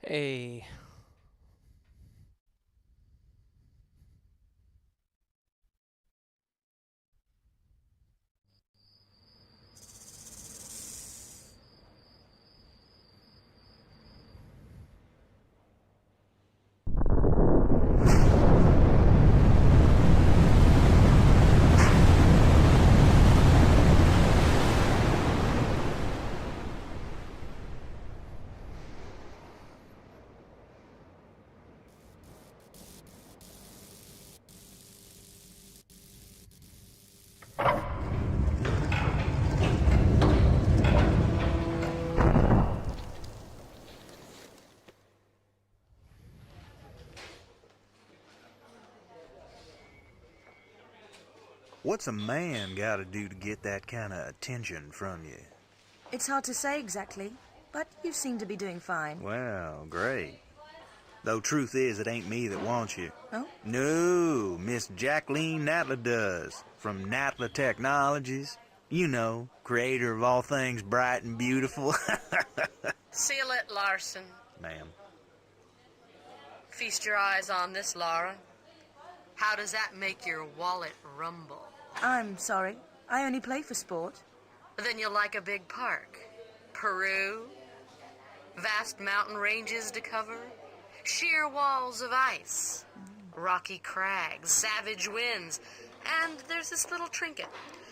Hey, What's a man gotta do to get that kind of attention from you? It's hard to say exactly, but you seem to be doing fine. Well, great. Though truth is, it ain't me that wants you. Oh? No, Miss Jacqueline Natla does, from Natla Technologies. You know, creator of all things bright and beautiful. Seal it, Larson. Ma'am. Feast your eyes on this, Lara. How does that make your wallet rumble? I'm sorry. I only play for sport. Then you'll like a big park. Peru, vast mountain ranges to cover, sheer walls of ice, rocky crags, savage winds, and there's this little trinket.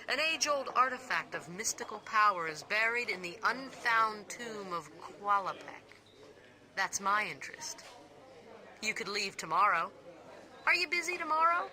An age-old artifact of mystical powers buried in the unfound tomb of Qualapec. That's my interest. You could leave tomorrow. Are you busy tomorrow?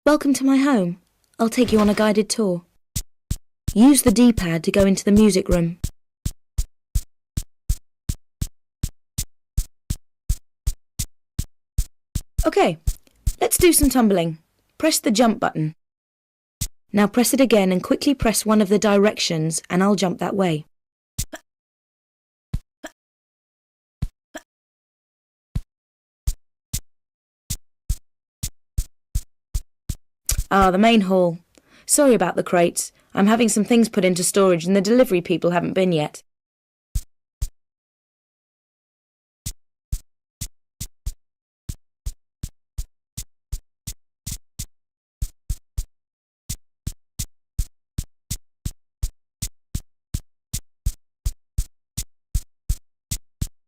Welcome to my home. I'll take you on a guided tour. Use the D-pad to go into the music room. Okay, let's do some tumbling. Press the jump button. Now press it again and quickly press one of the directions and I'll jump that way. The main hall. Sorry about the crates. I'm having some things put into storage and the delivery people haven't been yet.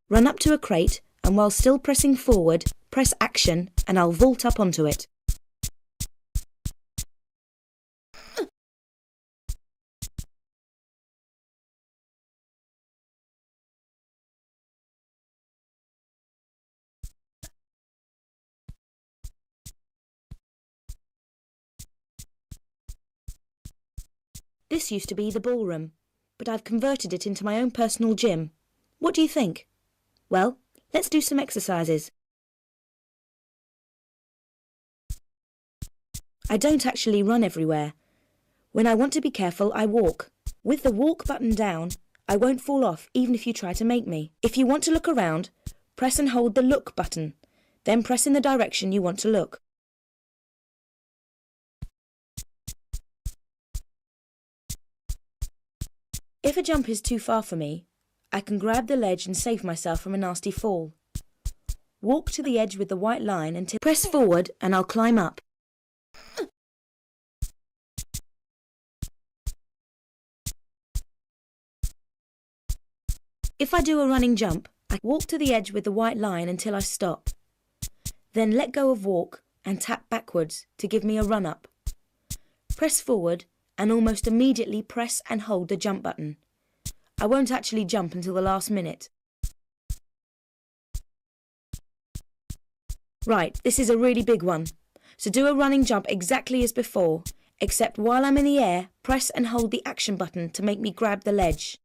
Run up to a crate and while still pressing forward, press action and I'll vault up onto it. This used to be the ballroom, but I've converted it into my own personal gym. What do you think? Well, let's do some exercises. I don't actually run everywhere. When I want to be careful, I walk. With the walk button down, I won't fall off even if you try to make me. If you want to look around, press and hold the look button, then press in the direction you want to look. If a jump is too far for me, I can grab the ledge and save myself from a nasty fall. Walk to the edge with the white line until press forward and I'll climb up. If I do a running jump, I walk to the edge with the white line until I stop. Then let go of walk and tap backwards to give me a run up. Press forward and almost immediately press and hold the jump button. I won't actually jump until the last minute. Right, this is a really big one. So do a running jump exactly as before, except while I'm in the air, press and hold the action button to make me grab the ledge.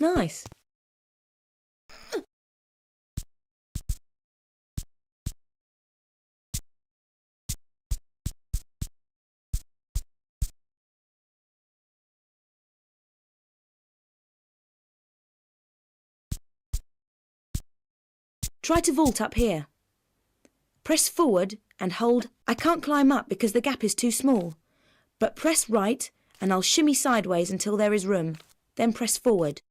Nice. Try to vault up here. Press forward and hold. I can't climb up because the gap is too small. But press right and I'll shimmy sideways until there is room. Then press forward.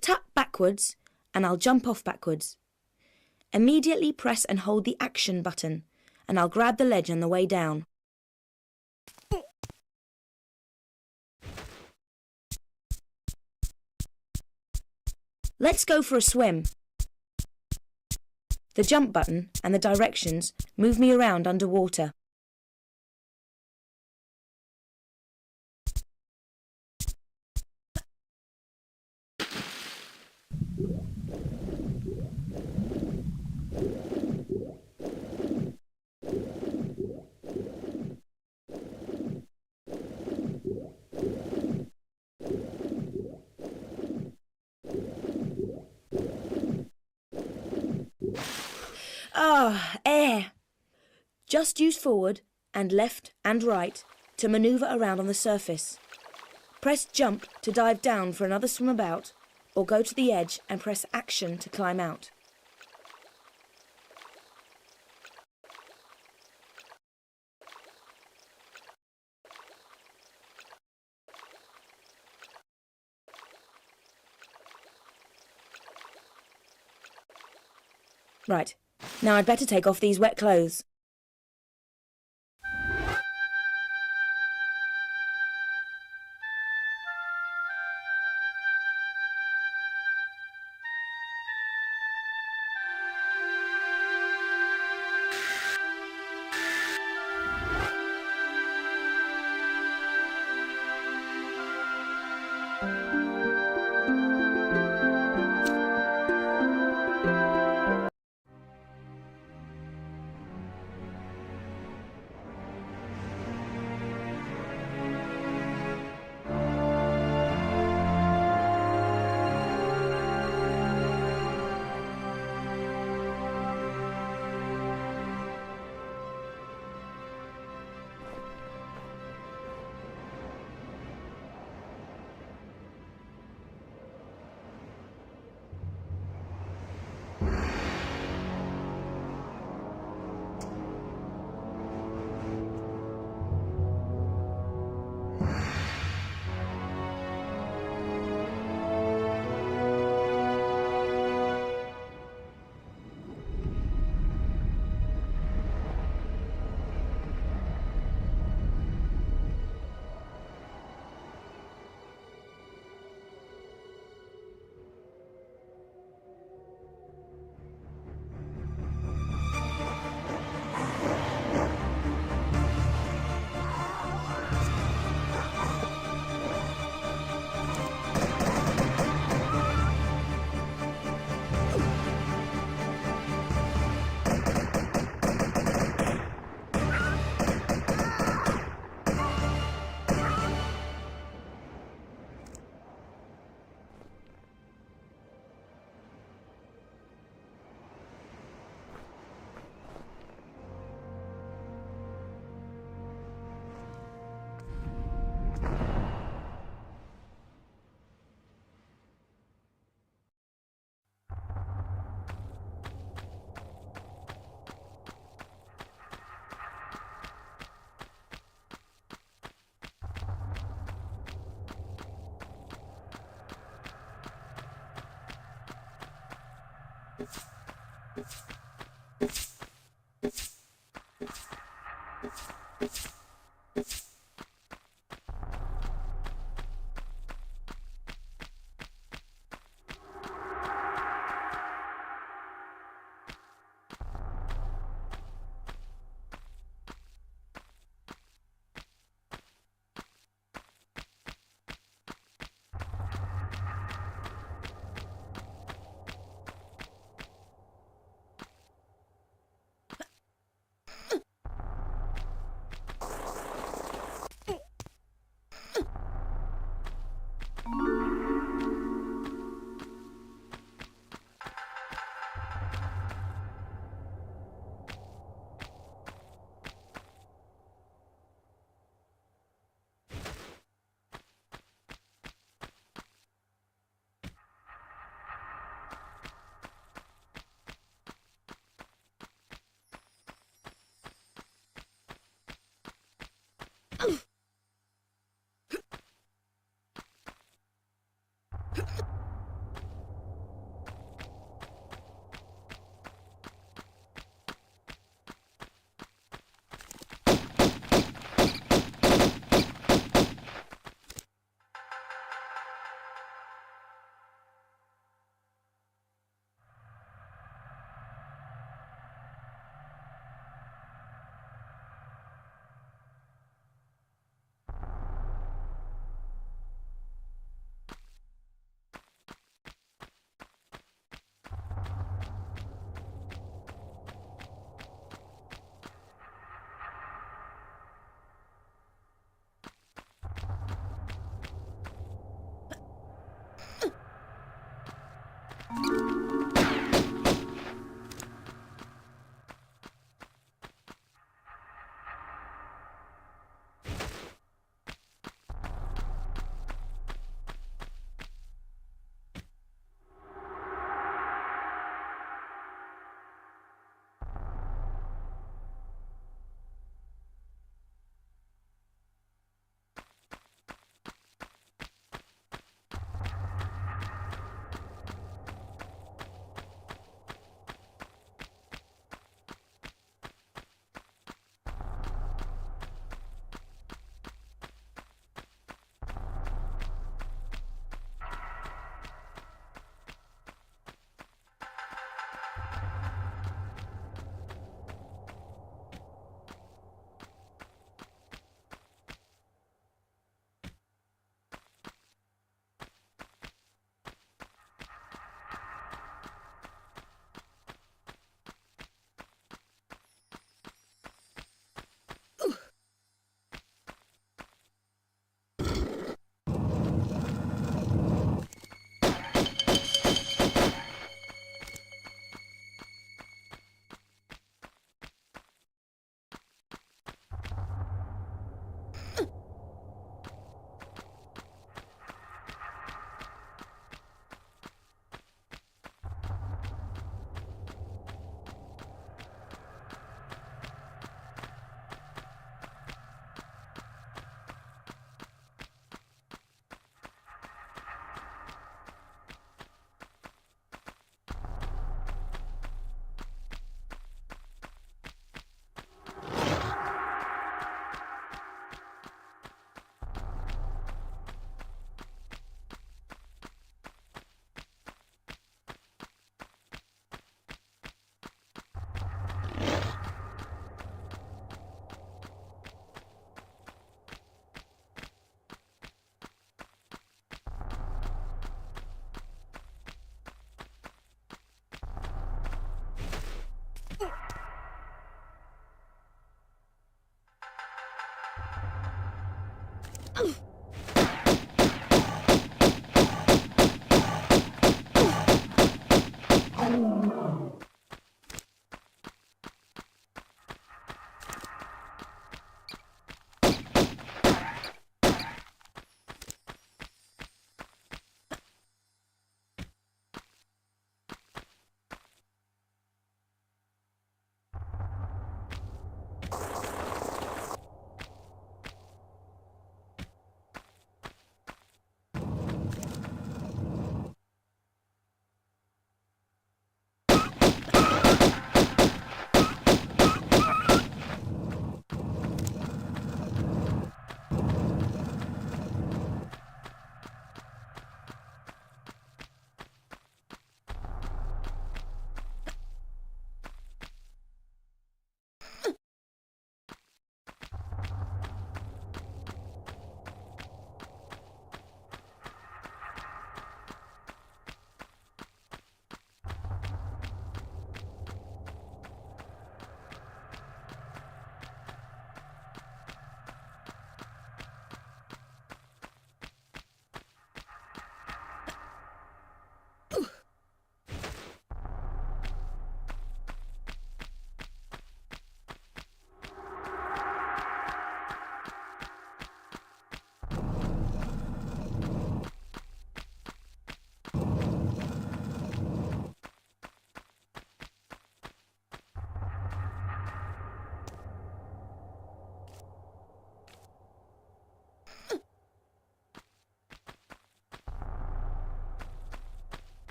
Tap backwards and I'll jump off backwards. Immediately press and hold the action button and I'll grab the ledge on the way down. Let's go for a swim. The jump button and the directions move me around underwater. Air! Just use forward and left and right to manoeuvre around on the surface. Press jump to dive down for another swim about, or go to the edge and press action to climb out. Right, now I'd better take off these wet clothes.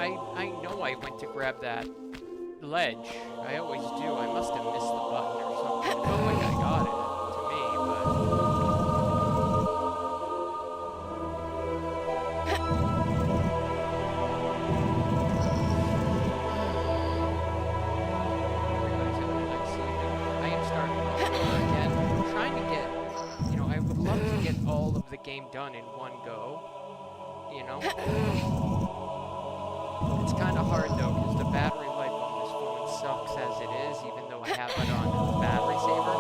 I know I went to grab that ledge. I always do. I must have missed the button or something. It felt like I got it to me, but... Everybody's sleeping. I am starting over again. I'm trying to get, you know, I would love to get all of the game done in one go, you know? It's kind of hard though, because the battery life on this phone sucks as it is, even though I have it on battery saver.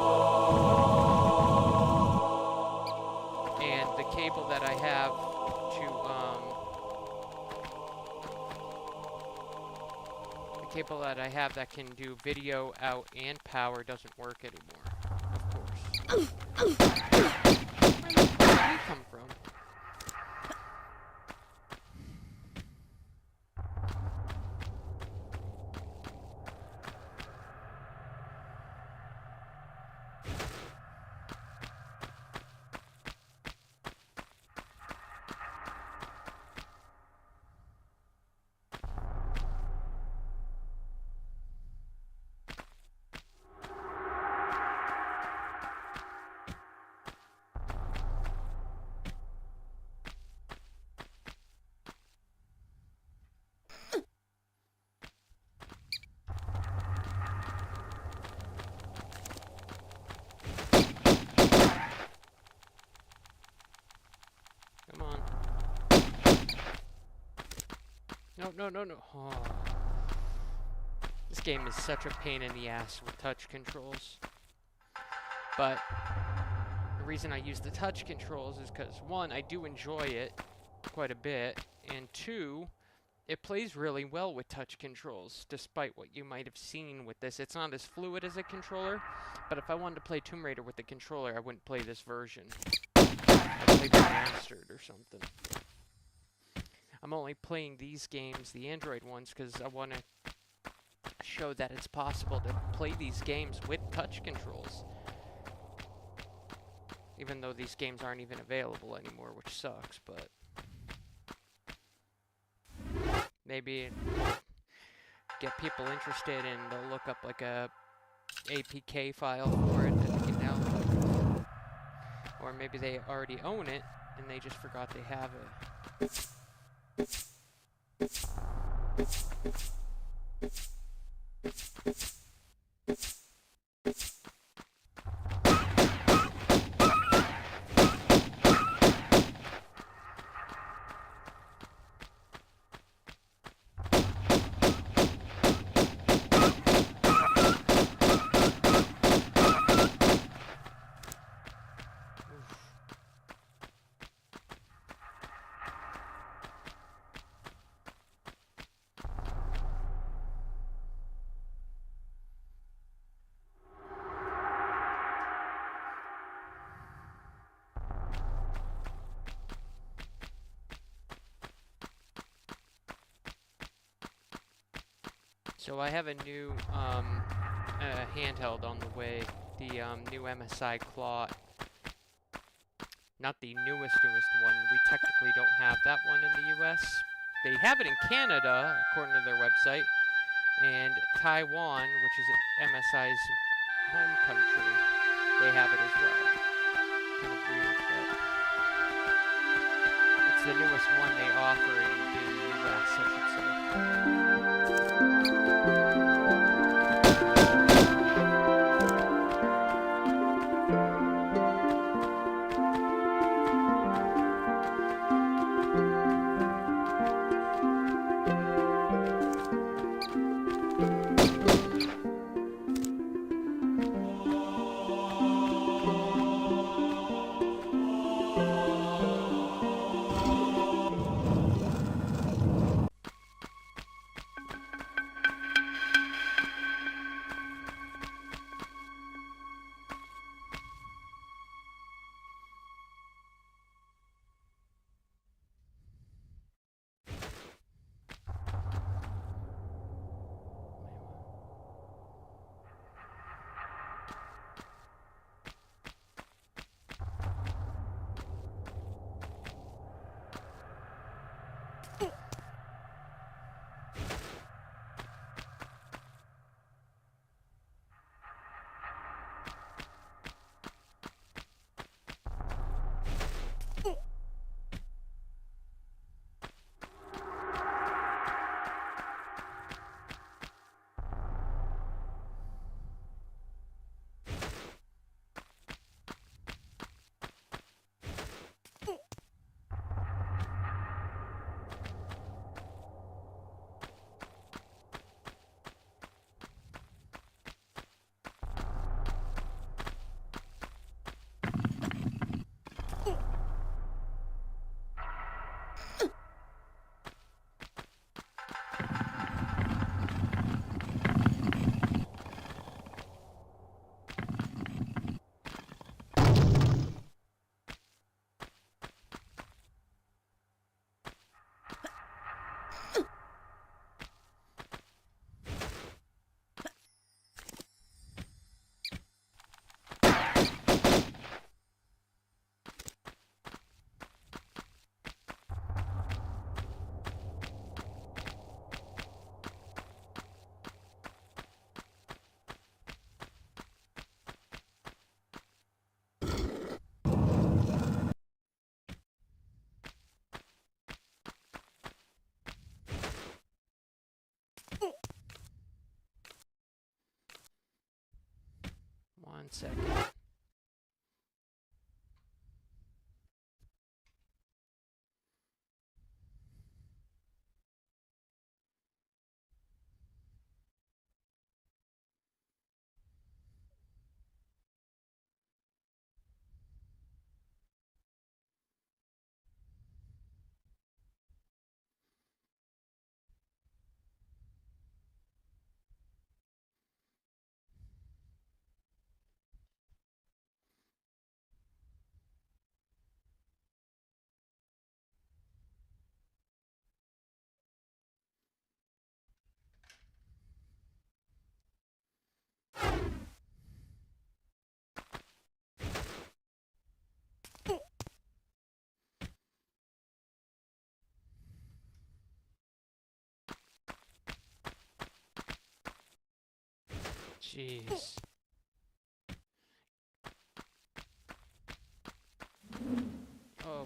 And the cable that I have to, the cable that I have that can do video out and power doesn't work anymore. Of course. Where did he come from? No. Oh. This game is such a pain in the ass with touch controls. But the reason I use the touch controls is because, one, I do enjoy it quite a bit, and two, it plays really well with touch controls, despite what you might have seen with this. It's not as fluid as a controller, but if I wanted to play Tomb Raider with the controller, I wouldn't play this version. I'd play the Remastered or something. I'm only playing these games, the Android ones, because I want to show that it's possible to play these games with touch controls. Even though these games aren't even available anymore, which sucks, but maybe get people interested and they'll look up like a APK file for it that they can download. Or maybe they already own it and they just forgot they have it. So I have a new handheld on the way, the new MSI Claw. Not the newest one. We technically don't have that one in the US. They have it in Canada, according to their website, and Taiwan, which is MSI's home country, they have it as well. Kind of weird, but it's the newest one they offer in the US, I should say. second. Jeez. Oh,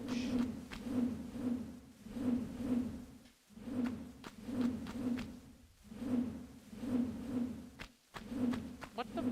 what the?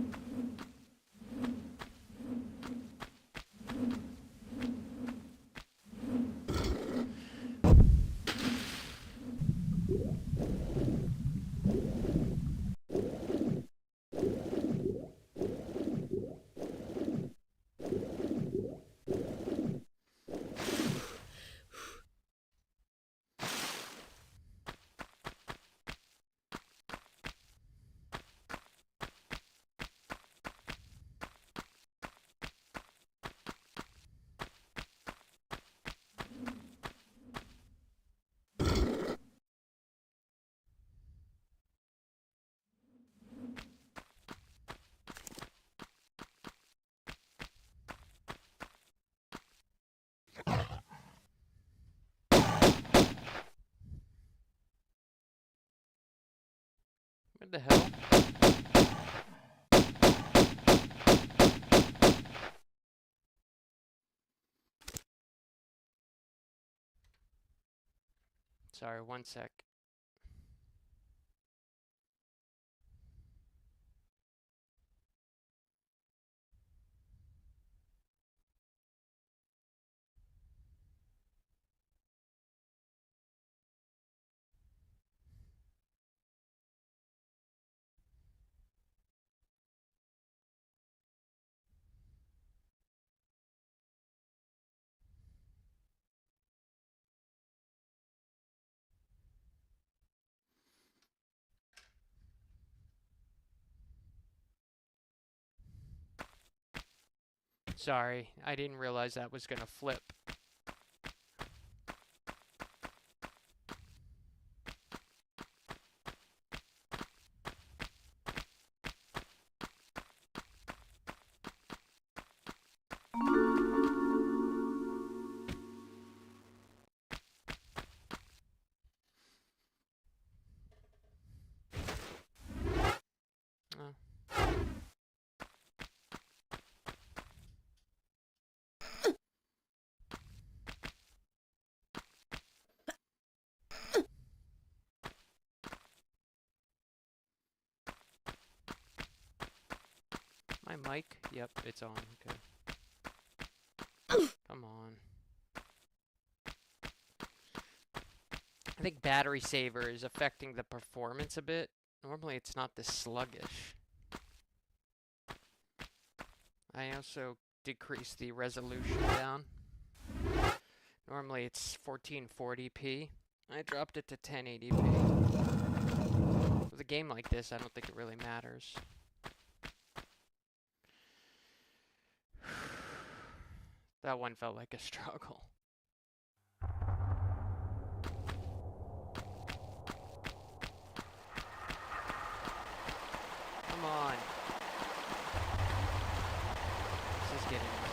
What the hell? Sorry, one sec. Sorry, I didn't realize that was gonna flip. Oh. My mic? Yep, it's on. Okay. Come on. I think battery saver is affecting the performance a bit. Normally it's not this sluggish. I also decreased the resolution down. Normally it's 1440p. I dropped it to 1080p. With a game like this, I don't think it really matters. That one felt like a struggle. Come on. This is getting annoying.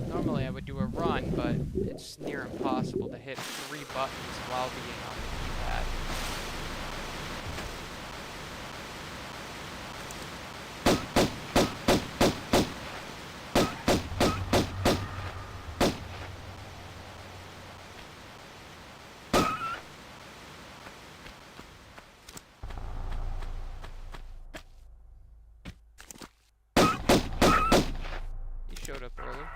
Normally I would do a run, but it's near impossible to hit 3 buttons while being on the keypad. showed up early.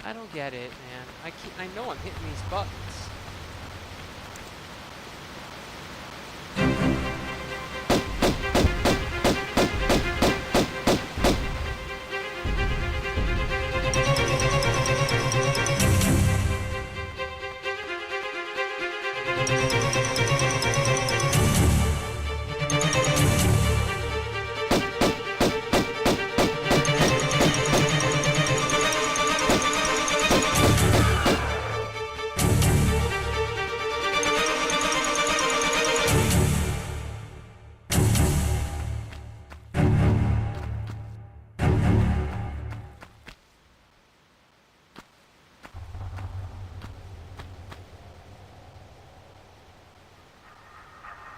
I don't get it, man. I know I'm hitting these buttons.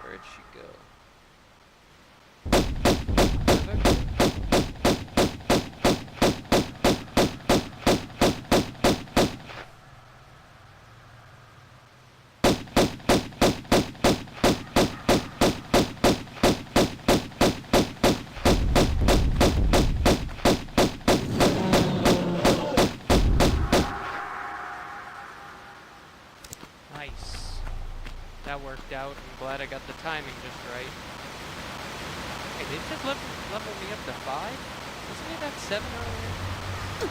Where'd she go? Nice. That worked out. I'm glad I got the timing just right. Hey, did it just level me up to 5? Wasn't it at 7 earlier?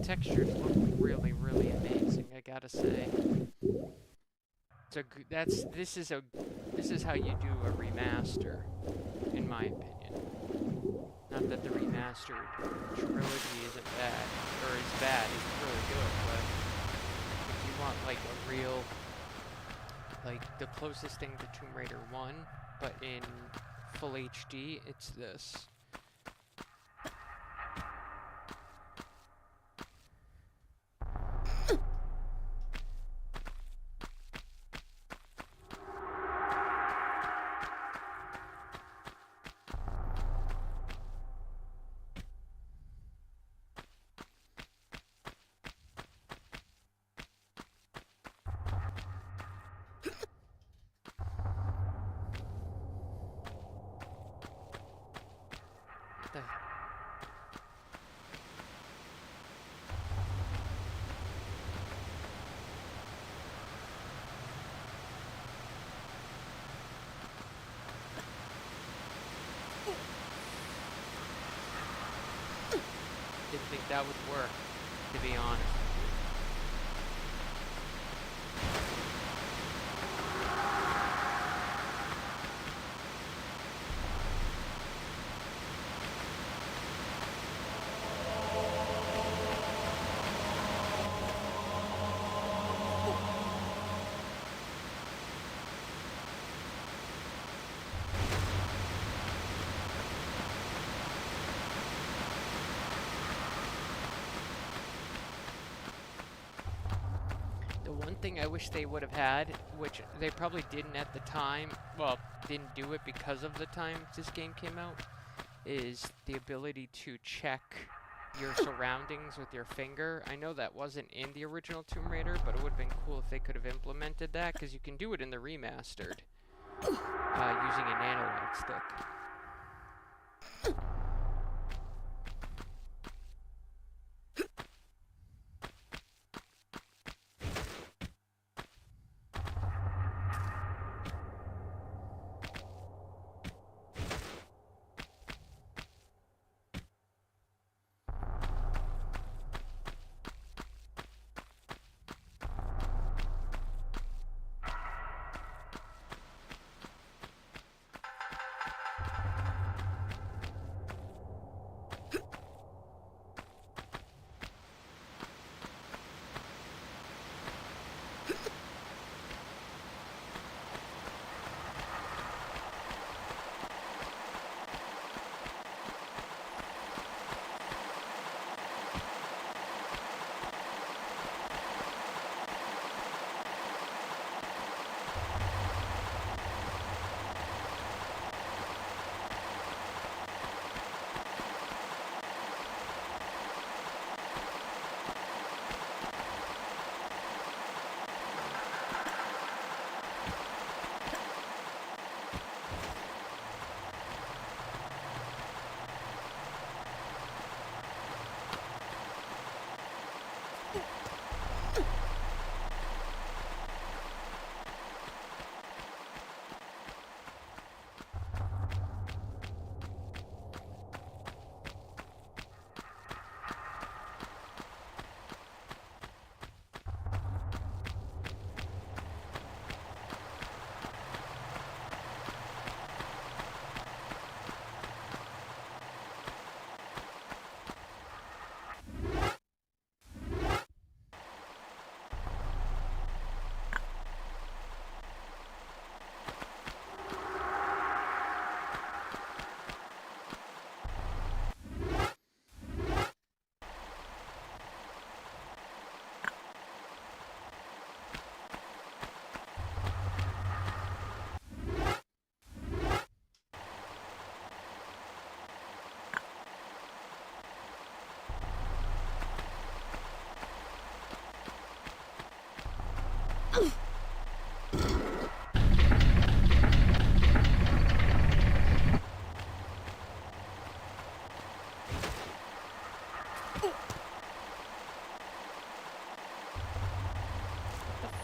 textures look really, really amazing, I gotta say. So this is how you do a remaster, in my opinion. Not that the remastered trilogy isn't bad, or is bad, it's really good, but if you want like a real, like the closest thing to Tomb Raider 1, but in full HD, it's this. Didn't think that would work, to be honest with one thing I wish they would have had, which they probably didn't at the time, well, didn't do it because of the time this game came out, is the ability to check your surroundings with your finger. I know that wasn't in the original Tomb Raider, but it would have been cool if they could have implemented that, because you can do it in the remastered, using an analog stick.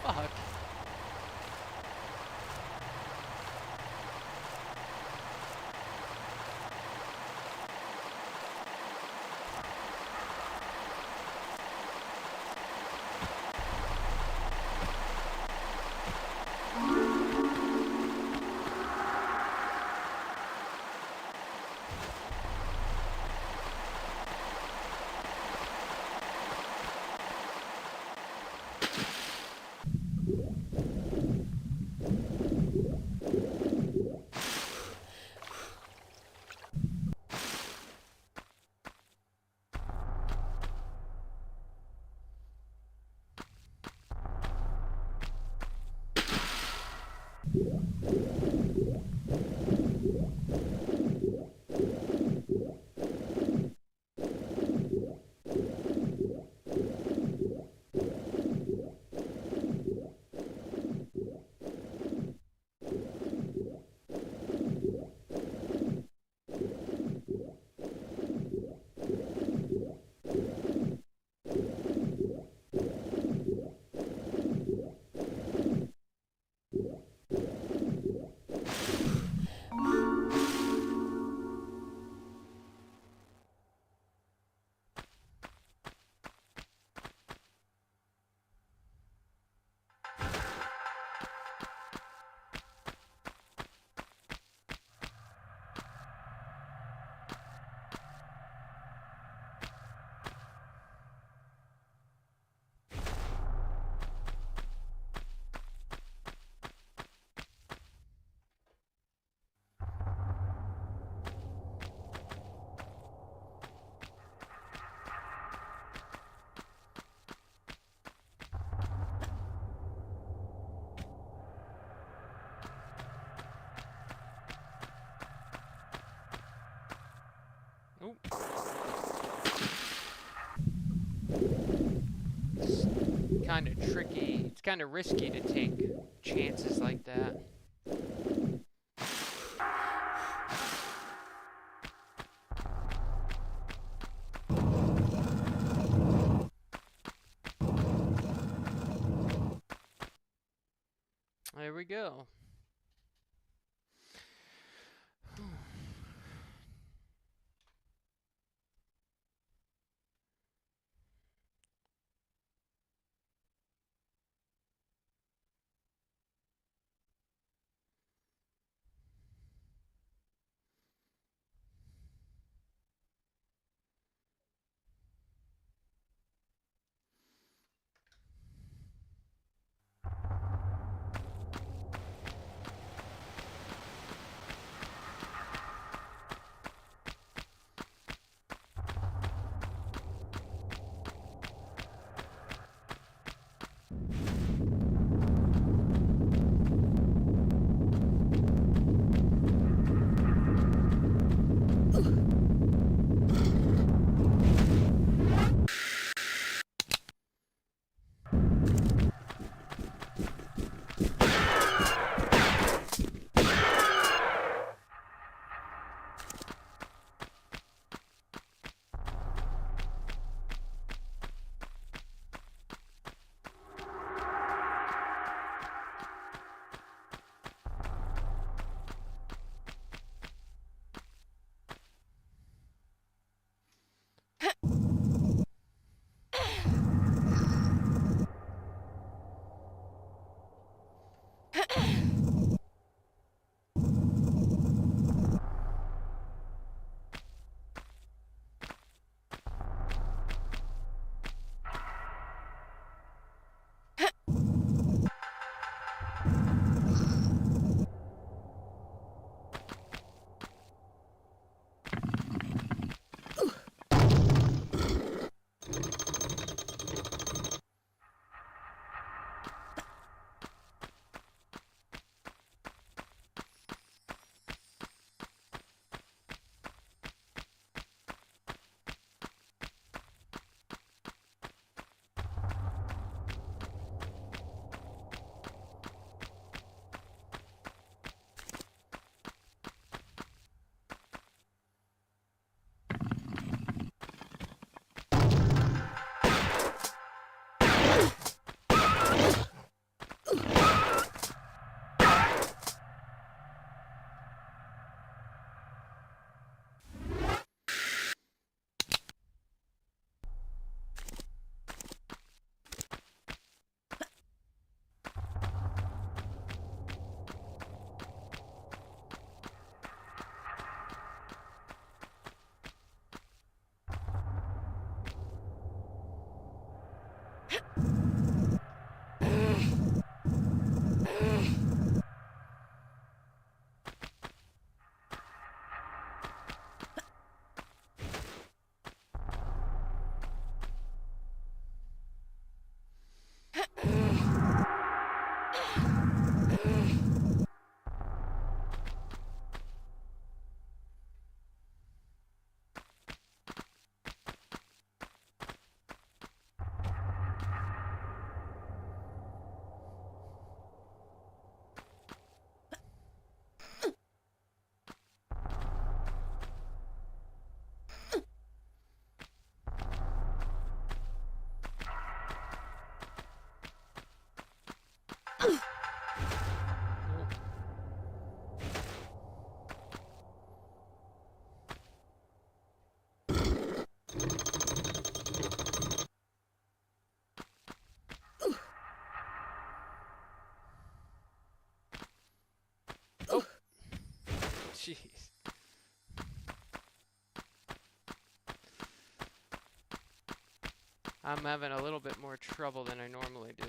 Fuck. Oh. It's kind of tricky. It's kind of risky to take chances like that. There we go. Oh, jeez. I'm having a little bit more trouble than I normally do.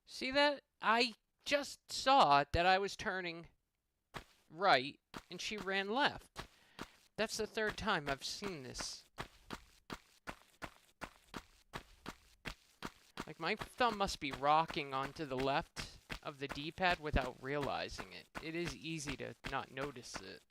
See that? I just saw that I was turning right and she ran left. That's the third time I've seen this. Like, my thumb must be rocking onto the left of the D-pad without realizing it. It is easy to not notice it.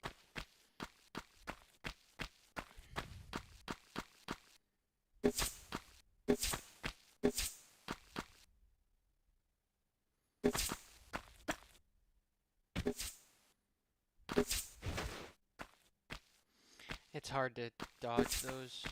It's hard to dodge those.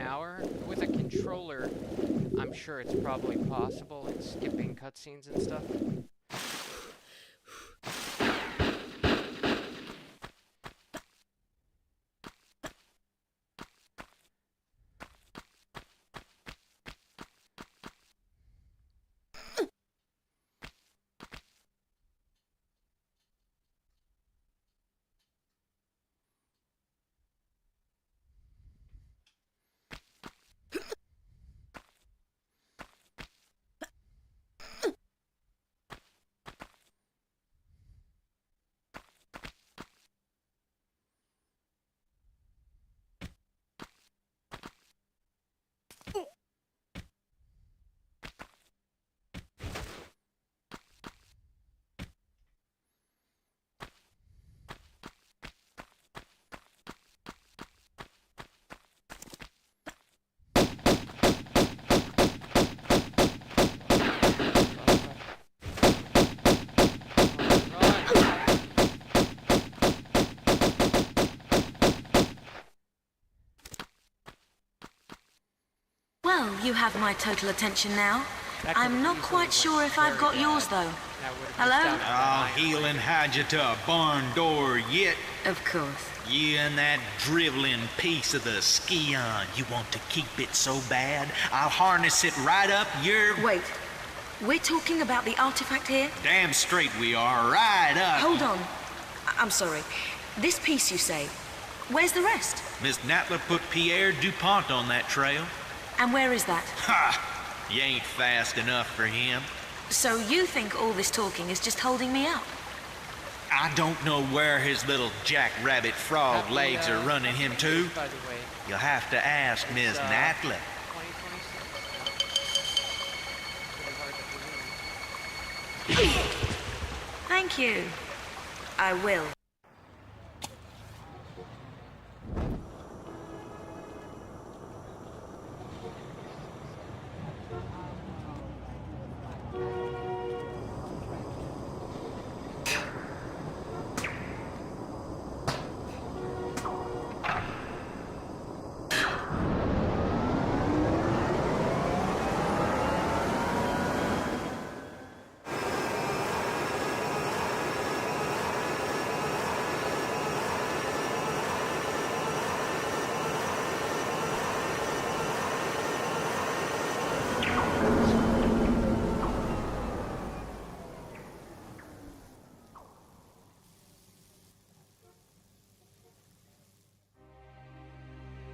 hour. With a controller, I'm sure it's probably possible, like skipping cutscenes and stuff. Well, you have my total attention now. That I'm could've not easily quite went sure if I've very got bad. yours, though. That would've Hello? missed out on I'll the heel and hide you to a barn door yet. Of course. You and that driveling piece of the ski-on. You want to keep it so bad, I'll harness it right up your... Wait. We're talking about the artifact here? Damn straight we are, right up. Hold on. I'm sorry. This piece, you say. Where's the rest? Miss Natler put Pierre DuPont on that trail. And where is that? Ha! You ain't fast enough for him. So you think all this talking is just holding me up? I don't know where his little jackrabbit frog Happy, legs are running him to. By the way, You'll have to ask Miss Natler. 2026. Pretty hard to believe. Thank you. I will.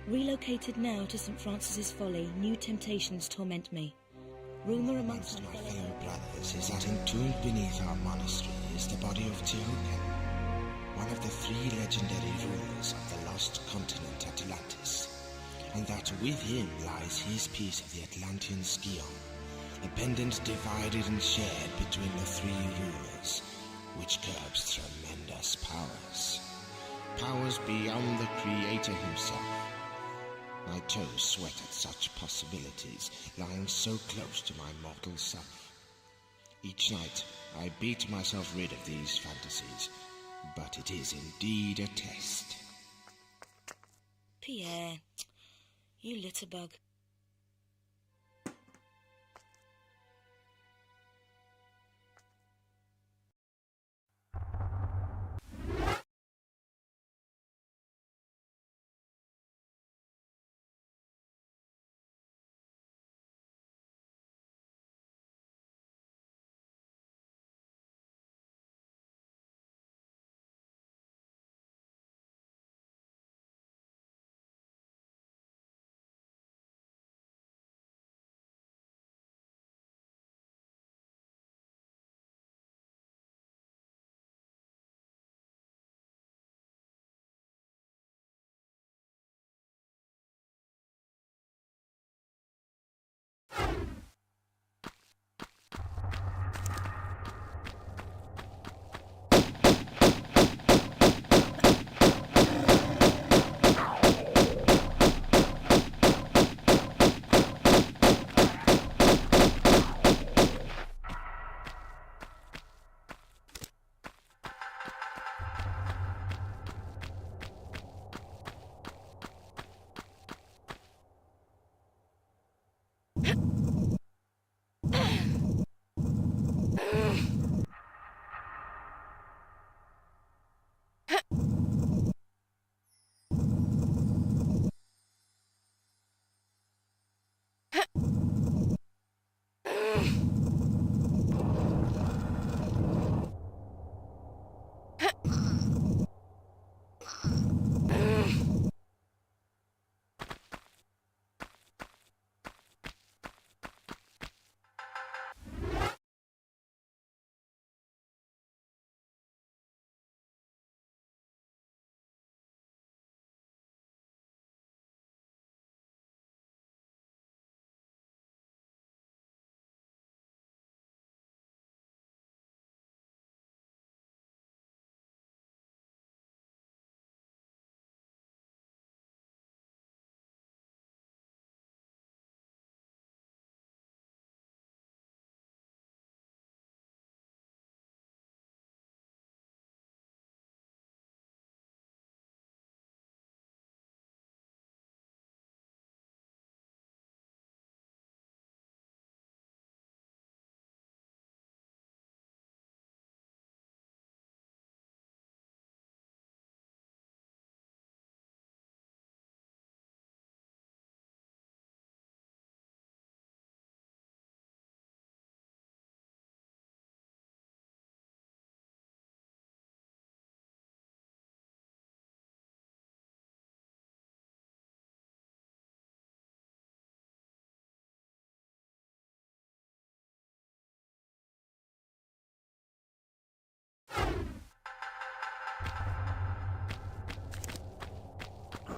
Relocated now to St. Francis's Folly, new temptations torment me. Rumour amongst My fellow brothers is that entombed beneath our monastery is the body of Teokan, one of the 3 legendary rulers of the lost continent Atlantis, and that with him lies his piece of the Atlantean Skion, a pendant divided and shared between the 3 rulers, which curbs tremendous powers. Powers beyond the Creator himself. My toes sweat at such possibilities, lying so close to my mortal self. Each night, I beat myself rid of these fantasies, but it is indeed a test. Pierre, you litterbug.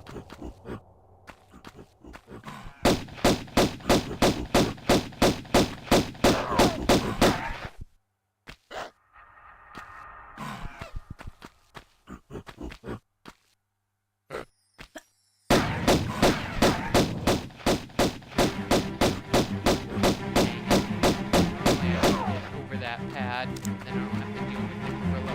Over that pad, and then I don't have to deal with the gorilla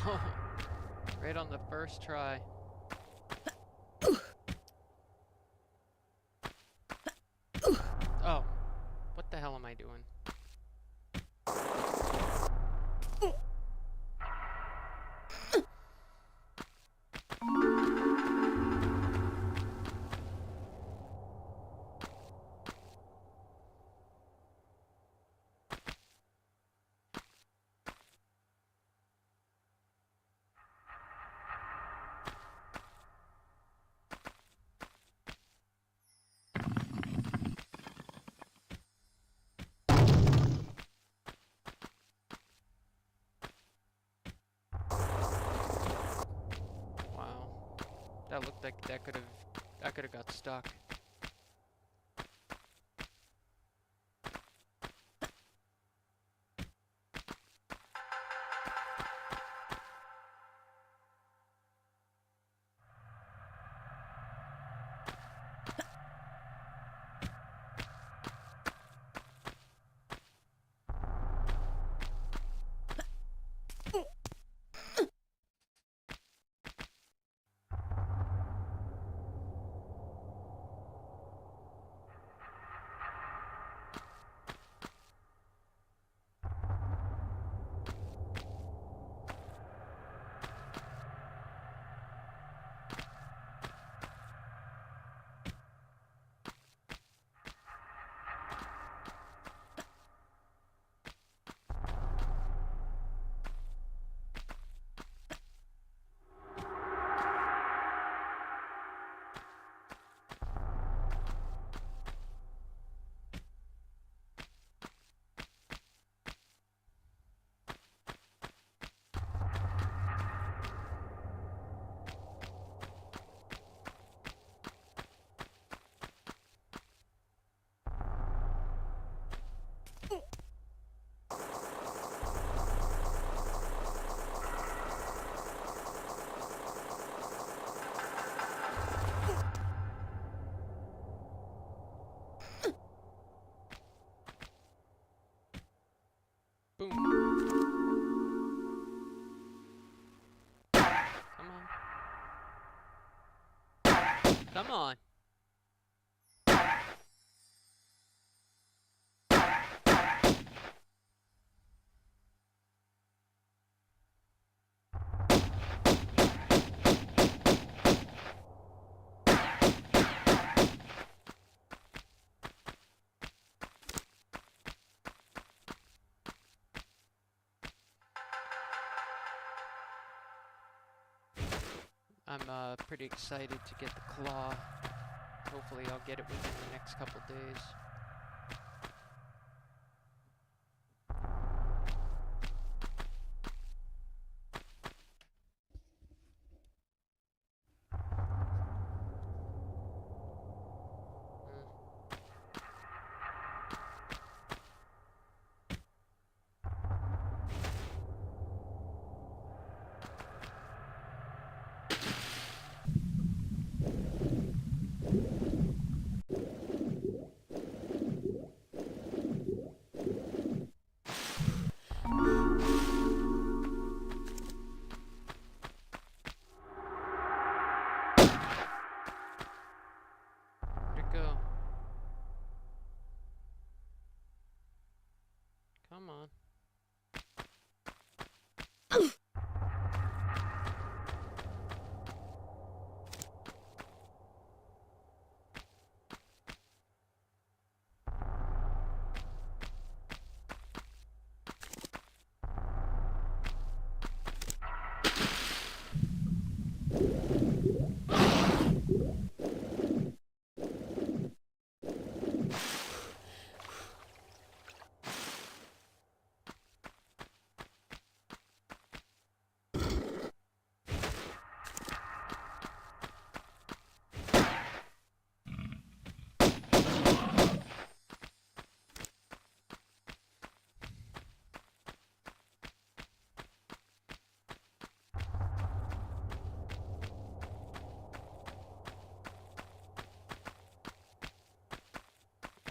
Wow. Right on the first try. Oh. What the hell am I doing? That looked like that could have got stuck. Boom. Come on. Come on. pretty excited to get the claw. Hopefully I'll get it within the next couple days. Go. Come on.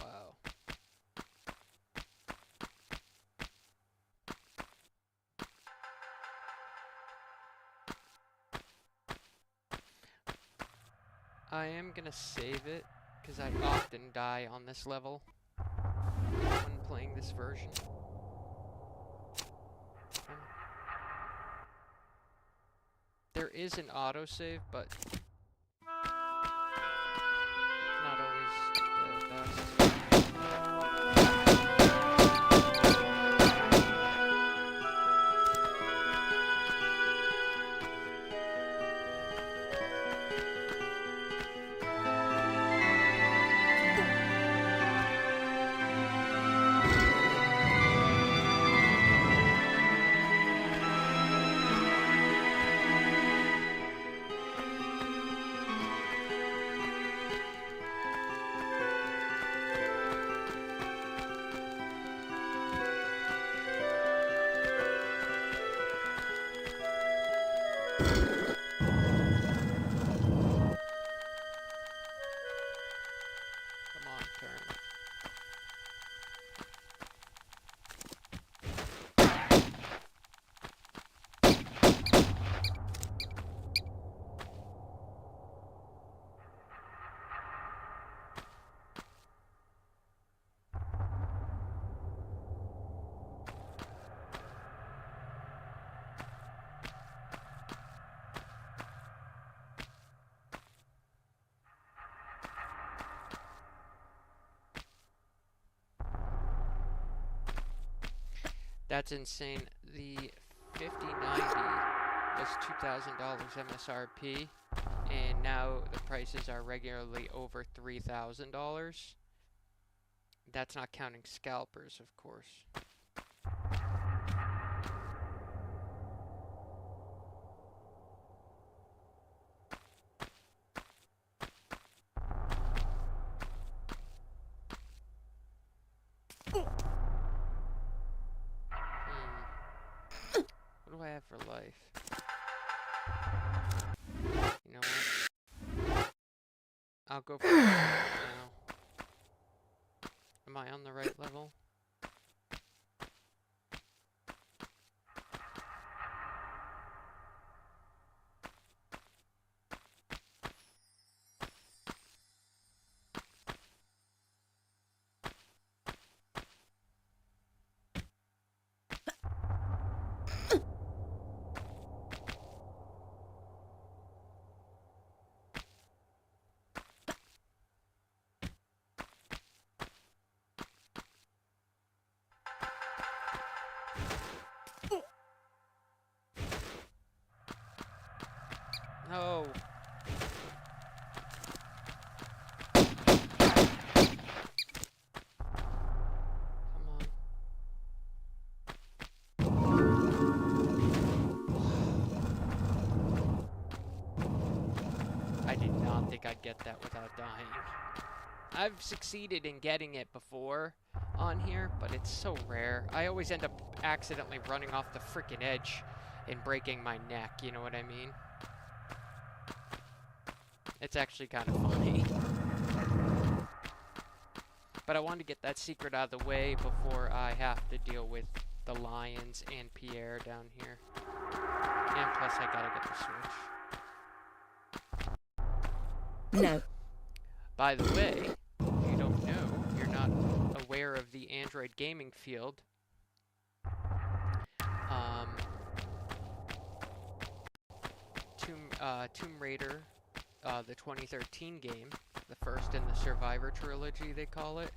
Wow. I am gonna save it, because I often die on this level when playing this version. There is an autosave, but not always the best. That's insane. The 5090 was $2,000 MSRP, and now the prices are regularly over $3,000. That's not counting scalpers, of course. What do I have for life? You know what? I'll go for it now. Am I on the right level? No. I'd get that without dying. I've succeeded in getting it before on here, but it's so rare. I always end up accidentally running off the freaking edge and breaking my neck, you know what I mean? It's actually kind of funny. But I wanted to get that secret out of the way before I have to deal with the lions and Pierre down here. And plus I gotta get the switch. No. By the way, if you don't know, you're not aware of the Android gaming field. Tomb Raider, the 2013 game, the first in the Survivor trilogy they call it,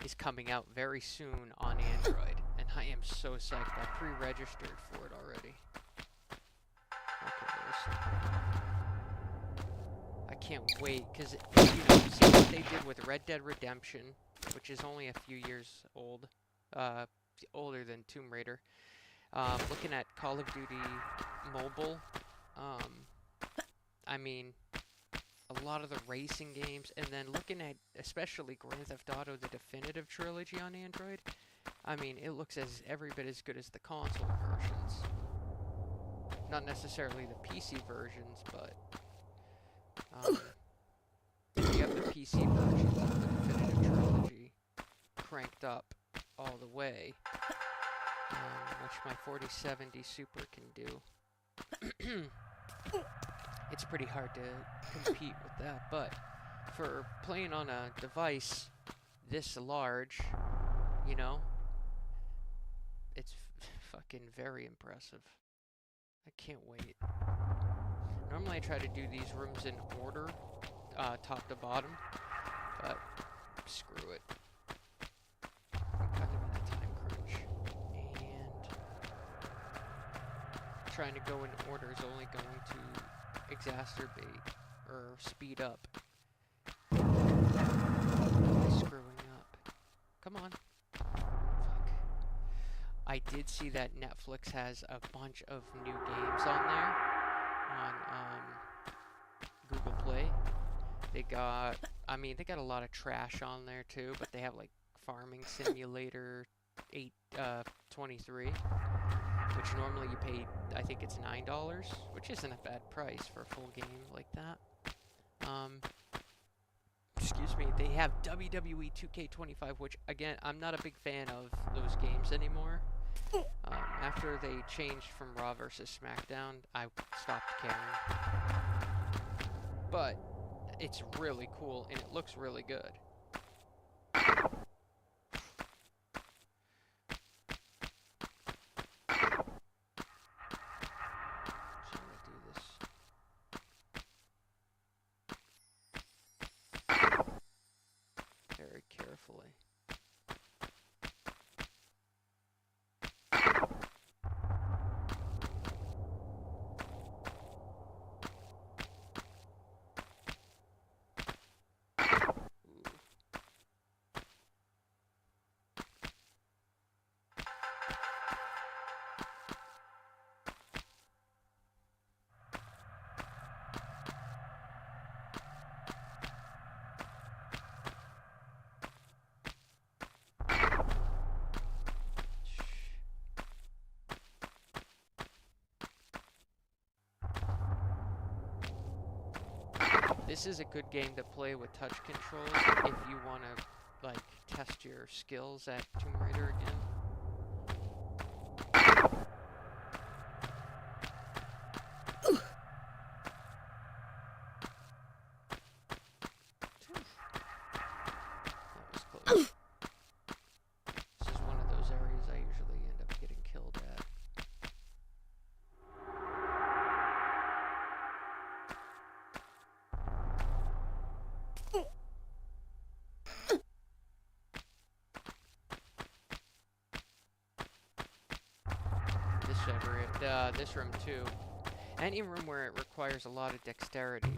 is coming out very soon on Android, and I am so psyched. I pre-registered for it already. Okay, there's something. I can't wait, because, you know, see what they did with Red Dead Redemption, which is only a few years old, older than Tomb Raider. Looking at Call of Duty Mobile, I mean, a lot of the racing games, and then looking at especially Grand Theft Auto, the definitive trilogy on Android, I mean, it looks every bit as good as the console versions. Not necessarily the PC versions, but if you have the PC versions of the definitive trilogy cranked up all the way, which my 4070 Super can do. It's pretty hard to compete with that, but for playing on a device this large, you know, it's fucking very impressive. I can't wait. Normally I try to do these rooms in order, top to bottom, but screw it. I'm kind of in a time crunch, and trying to go in order is only going to exacerbate or speed up. Am I screwing up? Come on. Fuck. I did see that Netflix has a bunch of new games on there on Google Play. They got, I mean, they got a lot of trash on there too, but they have like Farming Simulator 23, which normally you pay, I think it's $9, which isn't a bad price for a full game like that. Excuse me, they have WWE 2K25, which again, I'm not a big fan of those games anymore. After they changed from Raw versus SmackDown, I stopped caring. But it's really cool and it looks really good. This is a good game to play with touch controls if you want to, like, test your skills at Tomb Raider again. That was close. This is one of those areas I usually end up getting killed at. This room too. Any room where it requires a lot of dexterity.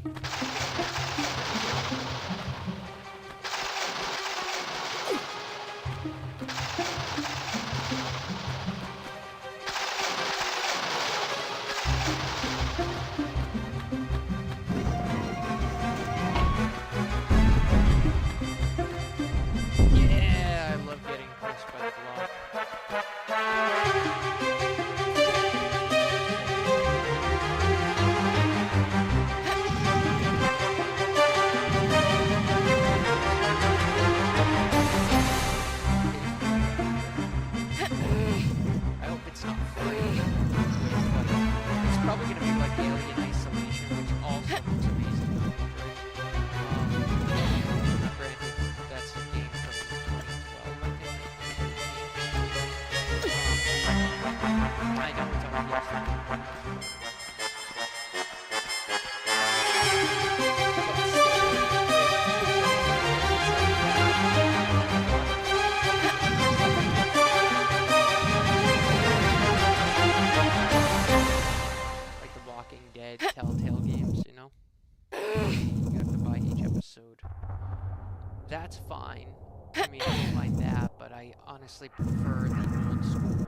I mean, I don't mind that, but I honestly prefer the old school.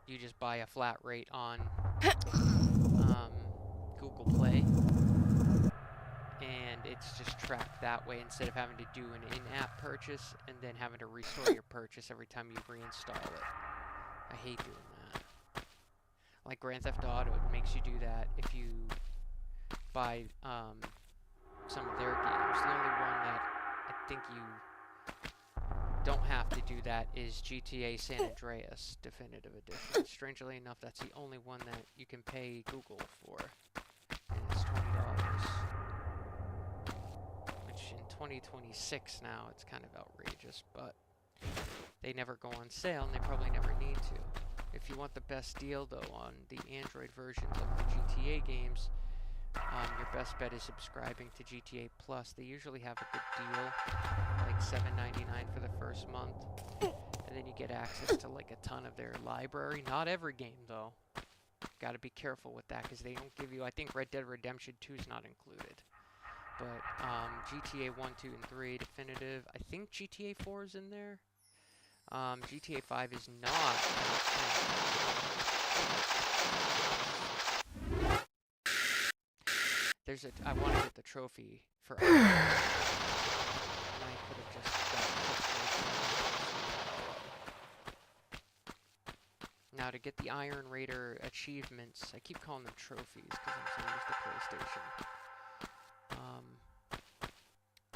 You just buy a flat rate on Google Play, and it's just tracked that way instead of having to do an in-app purchase and then having to restore your purchase every time you reinstall it. I hate doing that. Like Grand Theft Auto, it makes you do that if you buy some of their games. The only one that I think you don't have to do that is GTA San Andreas Definitive Edition. Strangely enough, that's the only one that you can pay Google for. And it's $20. Which in 2026 now, it's kind of outrageous, but they never go on sale and they probably never need to. If you want the best deal though on the Android versions of the GTA games, your best bet is subscribing to GTA Plus. They usually have a good deal, like $7.99 for the first month, and then you get access to like a ton of their library. Not every game though. Got to be careful with that because they don't give you. I think Red Dead Redemption 2 is not included, but GTA 1, 2, and 3 definitive. I think GTA 4 is in there. GTA 5 is not. I want to get the trophy for Iron Raider. And I could have just got now to get the Iron Raider achievements. I keep calling them trophies because I'm so used to PlayStation.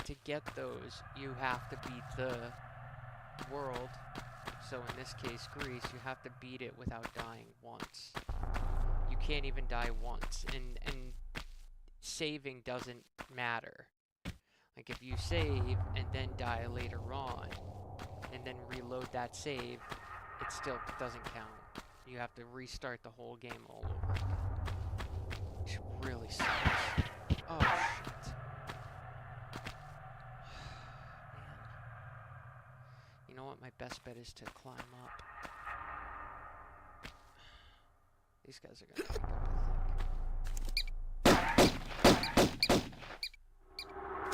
To get those, you have to beat the world. So in this case, Greece, you have to beat it without dying once. You can't even die once, and saving doesn't matter. Like if you save and then die later on, and then reload that save, it still doesn't count. You have to restart the whole game all over again, which really sucks. Oh shit. Man. You know what? My best bet is to climb up. These guys are gonna wake up, I think.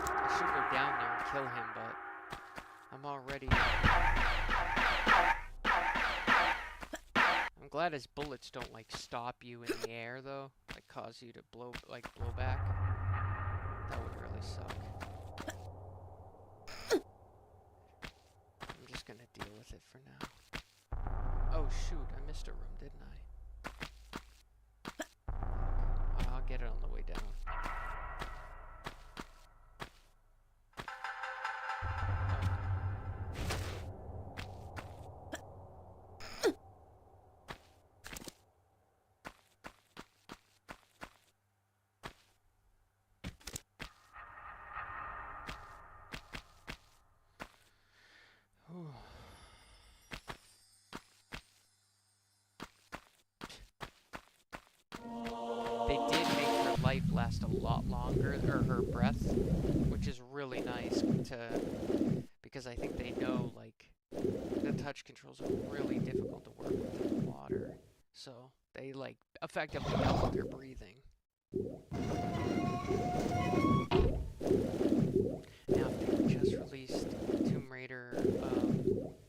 I should go down there and kill him, but I'm already... I'm glad his bullets don't, like, stop you in the air, though. Like, cause you to blow back. That would really suck. I'm just gonna deal with it for now. Oh, shoot, I missed a room, didn't I? I'll get it on the way down. They did make her life last a lot longer, or her breath, which is really nice because I think they know, like, the touch controls are really difficult to work with in the water. So they, like, effectively doubled her breathing. Now, if they just released Tomb Raider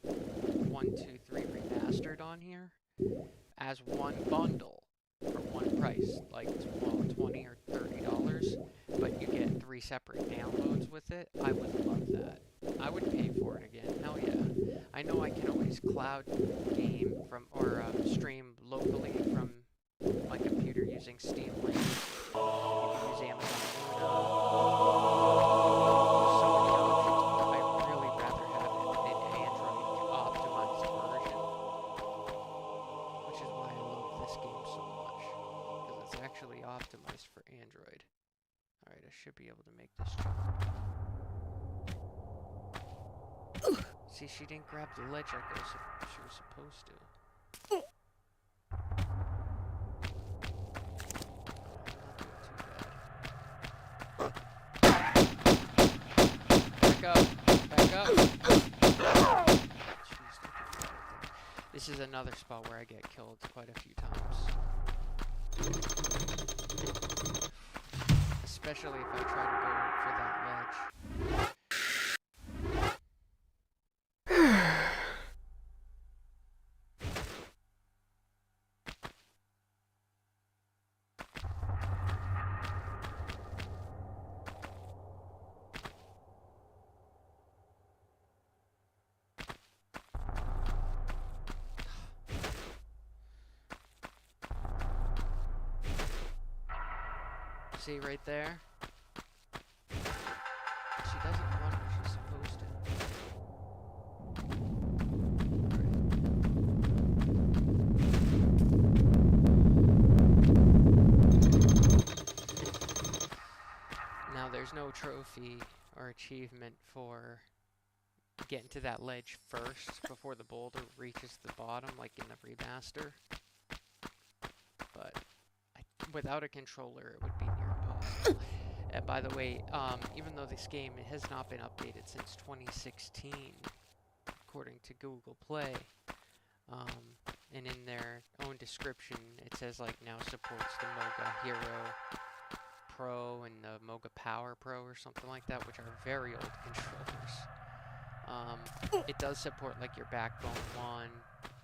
1, 2, 3 Remastered on here as one bundle for one price, like, well, $20 or $30, but you get 3 separate downloads with it, I would love that. I would pay for it again. Hell yeah. I know I can always cloud game from, or stream locally from my computer using Steam Link. You can use Amazon so many options, but I'd really rather have an Android optimized version, which is why I love this game so much, because it's actually optimized for Android. Alright, I should be able to make this jump. See, she didn't grab the ledge like she was supposed to. Back up! Back up! Jeez, look at that. This is another spot where I get killed quite a few times. Especially if I try to go for that ledge. See right there? She doesn't run where she's supposed to. Now there's no trophy or achievement for getting to that ledge first before the boulder reaches the bottom, like in the remaster. But without a controller, it would be near impossible. And by the way, even though this game has not been updated since 2016, according to Google Play, and in their own description, it says like now supports the Moga Hero Pro and the Moga Power Pro or something like that, which are very old controllers. It does support like your Backbone 1,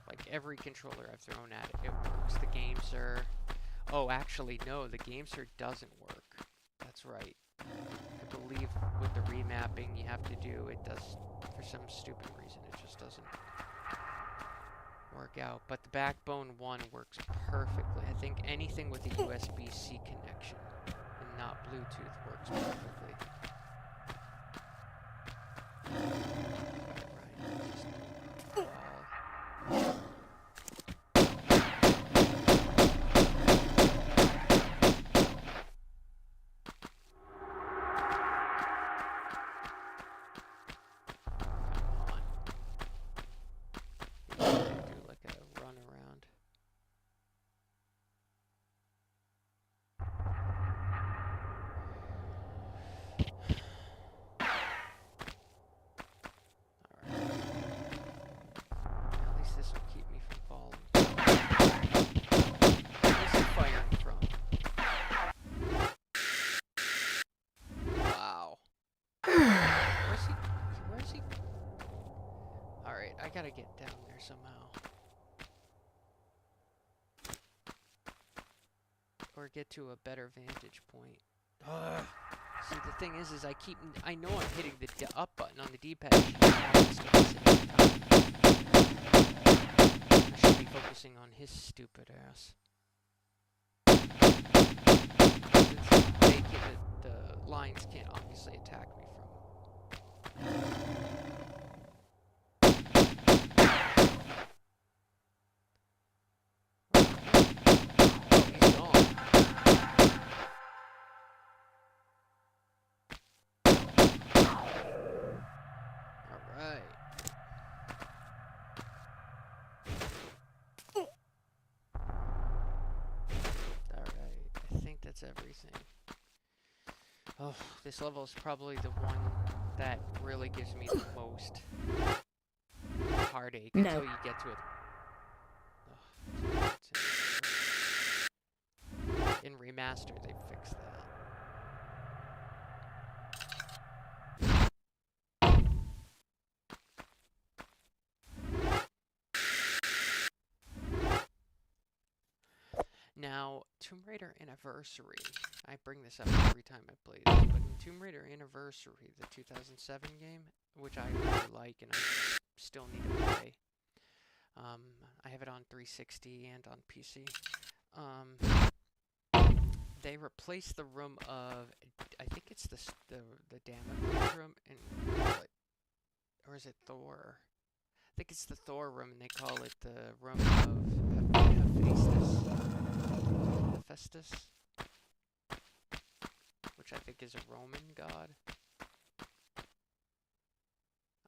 like every controller I've thrown at it, it works. The GameSir. Oh, actually, no, the GameSir doesn't work. That's right. I believe with the remapping you have to do, it does, for some stupid reason, it just doesn't work out. But the Backbone 1 works perfectly. I think anything with a USB-C connection and not Bluetooth works perfectly. I gotta get down there somehow. Or get to a better vantage point. See, the thing is I know I'm hitting the up button on the D-pad. I should be focusing on his stupid ass. The lines can't obviously attack me from. Everything. Oh, this level is probably the one that really gives me the most heartache until you get to it. In remaster, they fixed that. Now, Tomb Raider Anniversary, I bring this up every time I play this, but in Tomb Raider Anniversary, the 2007 game, which I really like and I still need to play, I have it on 360 and on PC, they replaced the room of, I think it's the Damocles room, or is it Thor? I think it's the Thor room, and they call it the room of Hephaestus, which I think is a Roman god.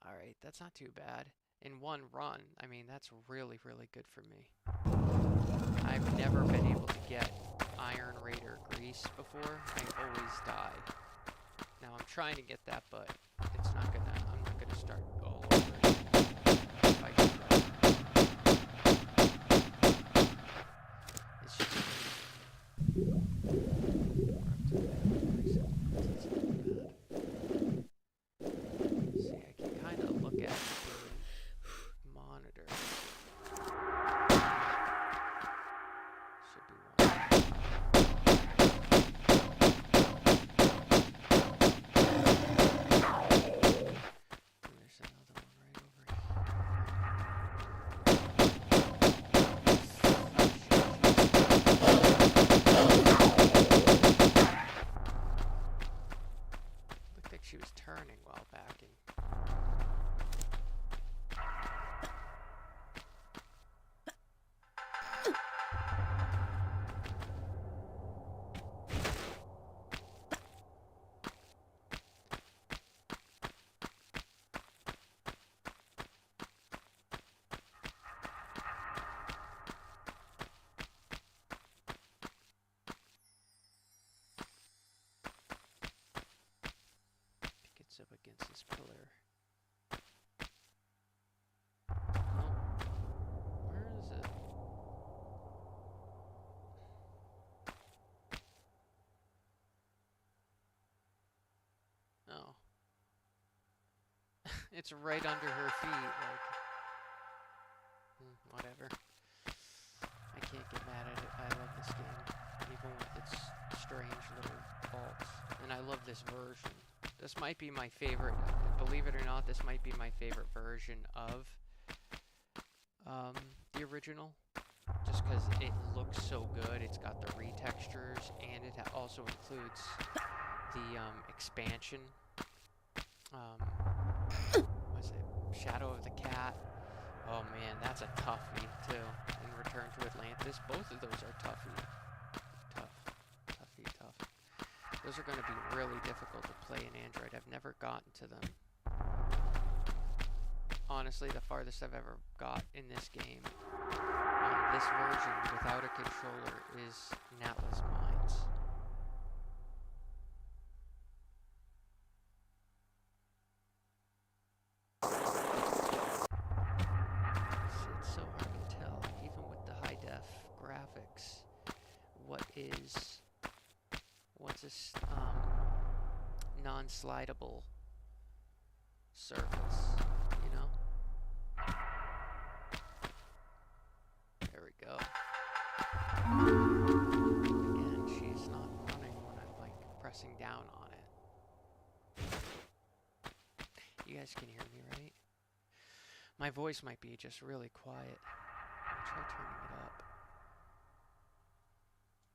Alright, that's not too bad. In one run, I mean, that's really, really good for me. I've never been able to get Iron Raider Grease before. I always die. Now, I'm trying to get that, but it's not gonna, I'm not gonna start all over again. If I get that. It's just... See, I can kind of look at the monitor. Should be one. It's right under her feet. Like, whatever. I can't get mad at it. I love this game, even with its strange little faults. And I love this version. This might be my favorite. Believe it or not, this might be my favorite version of the original. Just because it looks so good. It's got the retextures, and it also includes the expansion. Was it Shadow of the Cat? Oh man, that's a toughie too. In Return to Atlantis, both of those are toughy. Tough. Those are going to be really difficult to play in Android. I've never gotten to them. Honestly, the farthest I've ever got in this game on this version without a controller is Natla's Mines. It's so hard to tell, even with the high def graphics, what's this non-slidable surface, you know? There we go. Again, she's not running when I'm like pressing down on it. You guys can hear me, right? My voice might be just really quiet. I'll try turning it up.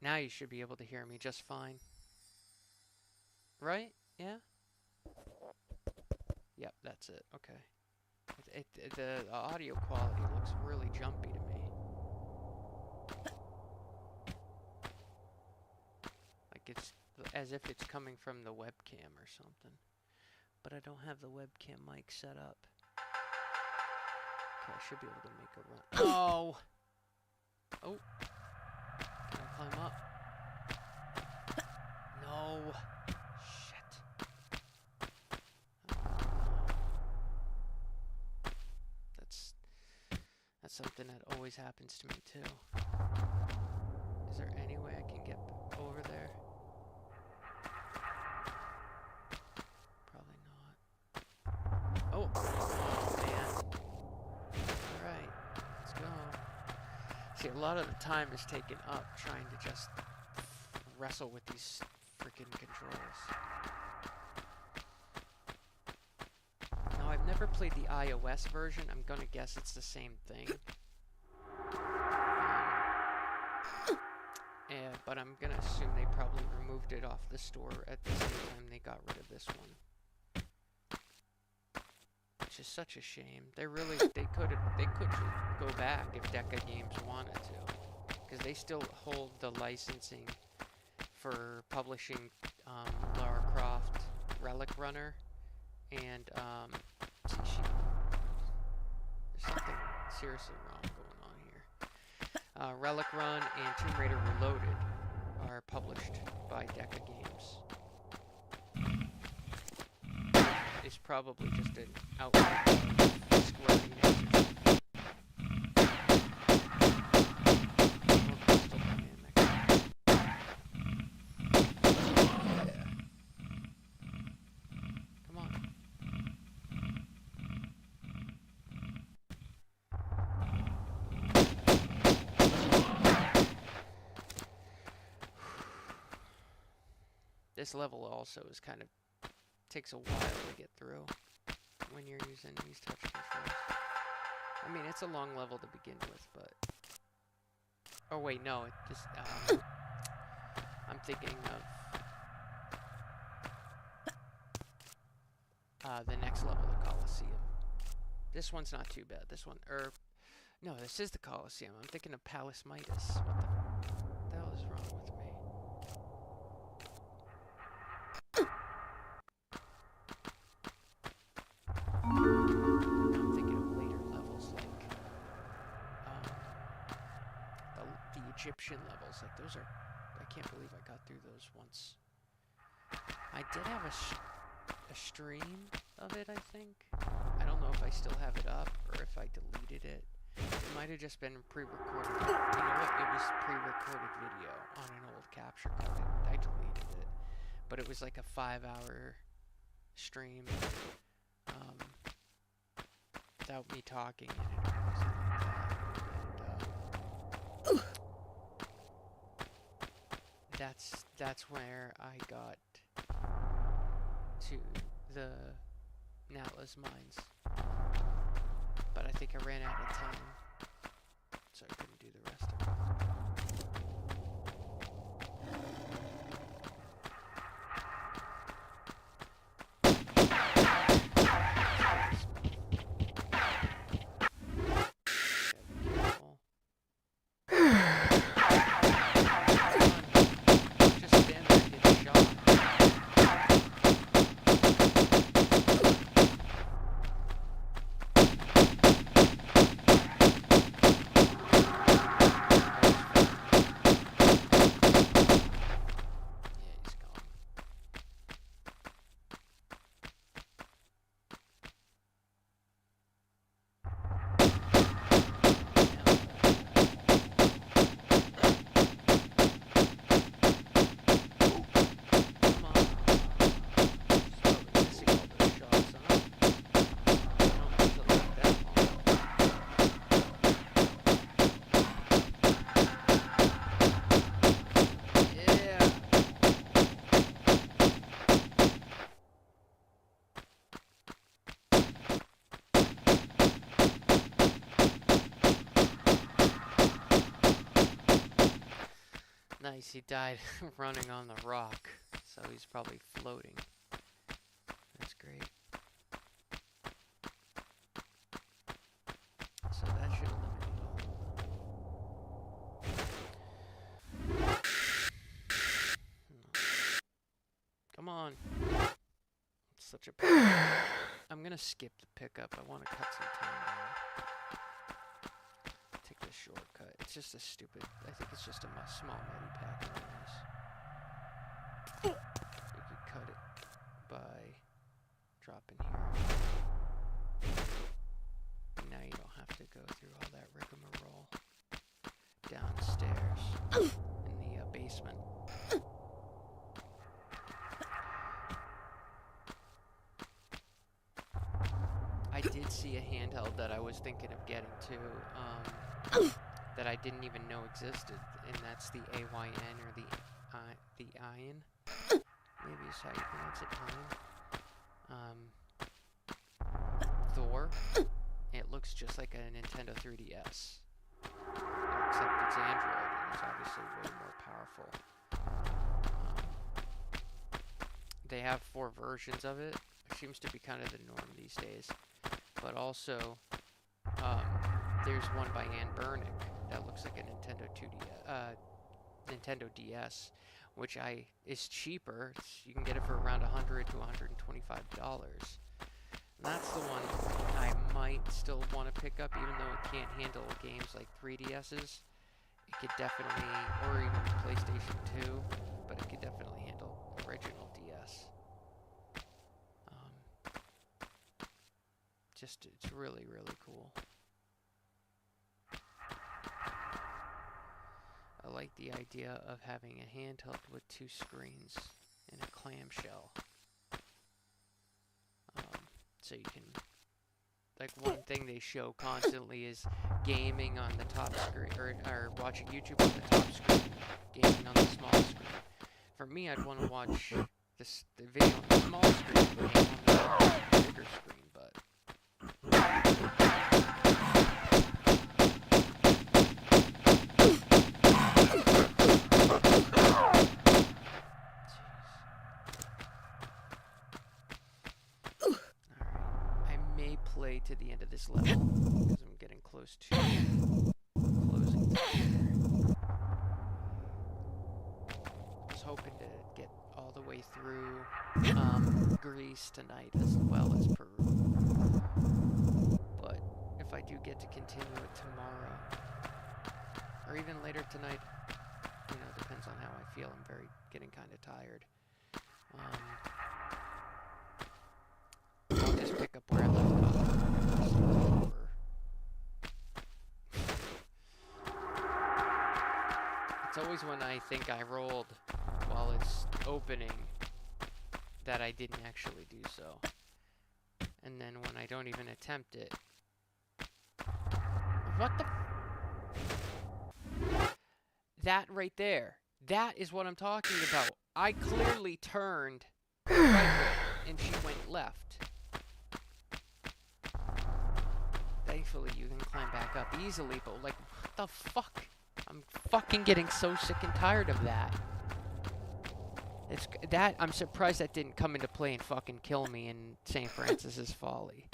Now you should be able to hear me just fine. Right? Yeah? Yep, that's it. Okay. The audio quality looks really jumpy to me. Like it's as if it's coming from the webcam or something. But I don't have the webcam mic set up. Okay, I should be able to make a run. Oh! Oh! Can I climb up? No! Shit. That's something that always happens to me too. Is there any way I can get over there? Probably not. Oh! Oh man. Alright, let's go. See, a lot of the time is taken up trying to just wrestle with these freaking controls. Now, I've never played the iOS version. I'm gonna guess it's the same thing. Yeah, but I'm gonna assume they probably removed it off the store at the same time they got rid of this one. Which is such a shame. They could go back if Deca Games wanted to, because they still hold the licensing for publishing Lara Croft Relic Runner and there's something seriously wrong going on here. Relic Run and Tomb Raider Reloaded are published by Deca Games. It's probably just an outlet Square Enix or something. Come on. This level also is kind of takes a while to get through when you're using these touch controls. I mean, it's a long level to begin with, but... Oh wait, no, it just... I'm thinking of the next level, the Colisseum. This one's not too bad. This one, no, this is the Colisseum. I'm thinking of Palace Midas. What the hell is wrong with me? I'm thinking of later levels, like the Egyptian levels. Like those are, I can't believe I got through those once. I did have a stream of it, I think. I don't know if I still have it up or if I deleted it. It might have just been pre-recorded. You know what? It was pre-recorded video on an old capture card. I deleted it. But it was like a 5-hour stream. without me talking in it or anything like that. And that's where I got to the Atlas mines. But I think I ran out of time, so I couldn't do the rest of it. Nice, he died running on the rock, so he's probably floating. That's great. So that should eliminate all of them. Come on. It's such a pain. I'm gonna skip the pickup. I want to cut some time now. Take the shortcut. It's just a stupid. I think it's just a small medi pack. Anyways. You could cut it by dropping here. And now you don't have to go through all that rigmarole downstairs in the basement. I did see a handheld that I was thinking of getting to. That I didn't even know existed, and that's the AYN or the Ion. Maybe is how you pronounce it, Ion. Thor. It looks just like a Nintendo 3DS, except it's Android, and it's obviously way more powerful. They have 4 versions of it. It seems to be kind of the norm these days. But also, there's one by Ann Burnick that looks like a Nintendo DS, which is cheaper. You can get it for around $100 to $125. And that's the one I might still want to pick up, even though it can't handle games like 3DS's. It could definitely, or even PlayStation 2, but it could definitely handle original DS. It's really, really cool. I like the idea of having a handheld with 2 screens and a clamshell. So you can, like, one thing they show constantly is gaming on the top screen, or watching YouTube on the top screen, gaming on the small screen. For me, I'd want to watch the video on the small screen, and game on the bigger screen, but... play to the end of this level because I'm getting close to closing. I was hoping to get all the way through Greece tonight as well as Peru, but if I do get to continue it tomorrow or even later tonight, you know, depends on how I feel. I'm getting kind of tired. I'll just pick up where I left off. It's always when I think I rolled while it's opening that I didn't actually do so. And then when I don't even attempt it, What the? That right there. That is what I'm talking about. I clearly turned right and she went left. Thankfully, you can climb back up easily, but like, what the fuck? I'm fucking getting so sick and tired of that. I'm surprised that didn't come into play and fucking kill me in St. Francis's Folly.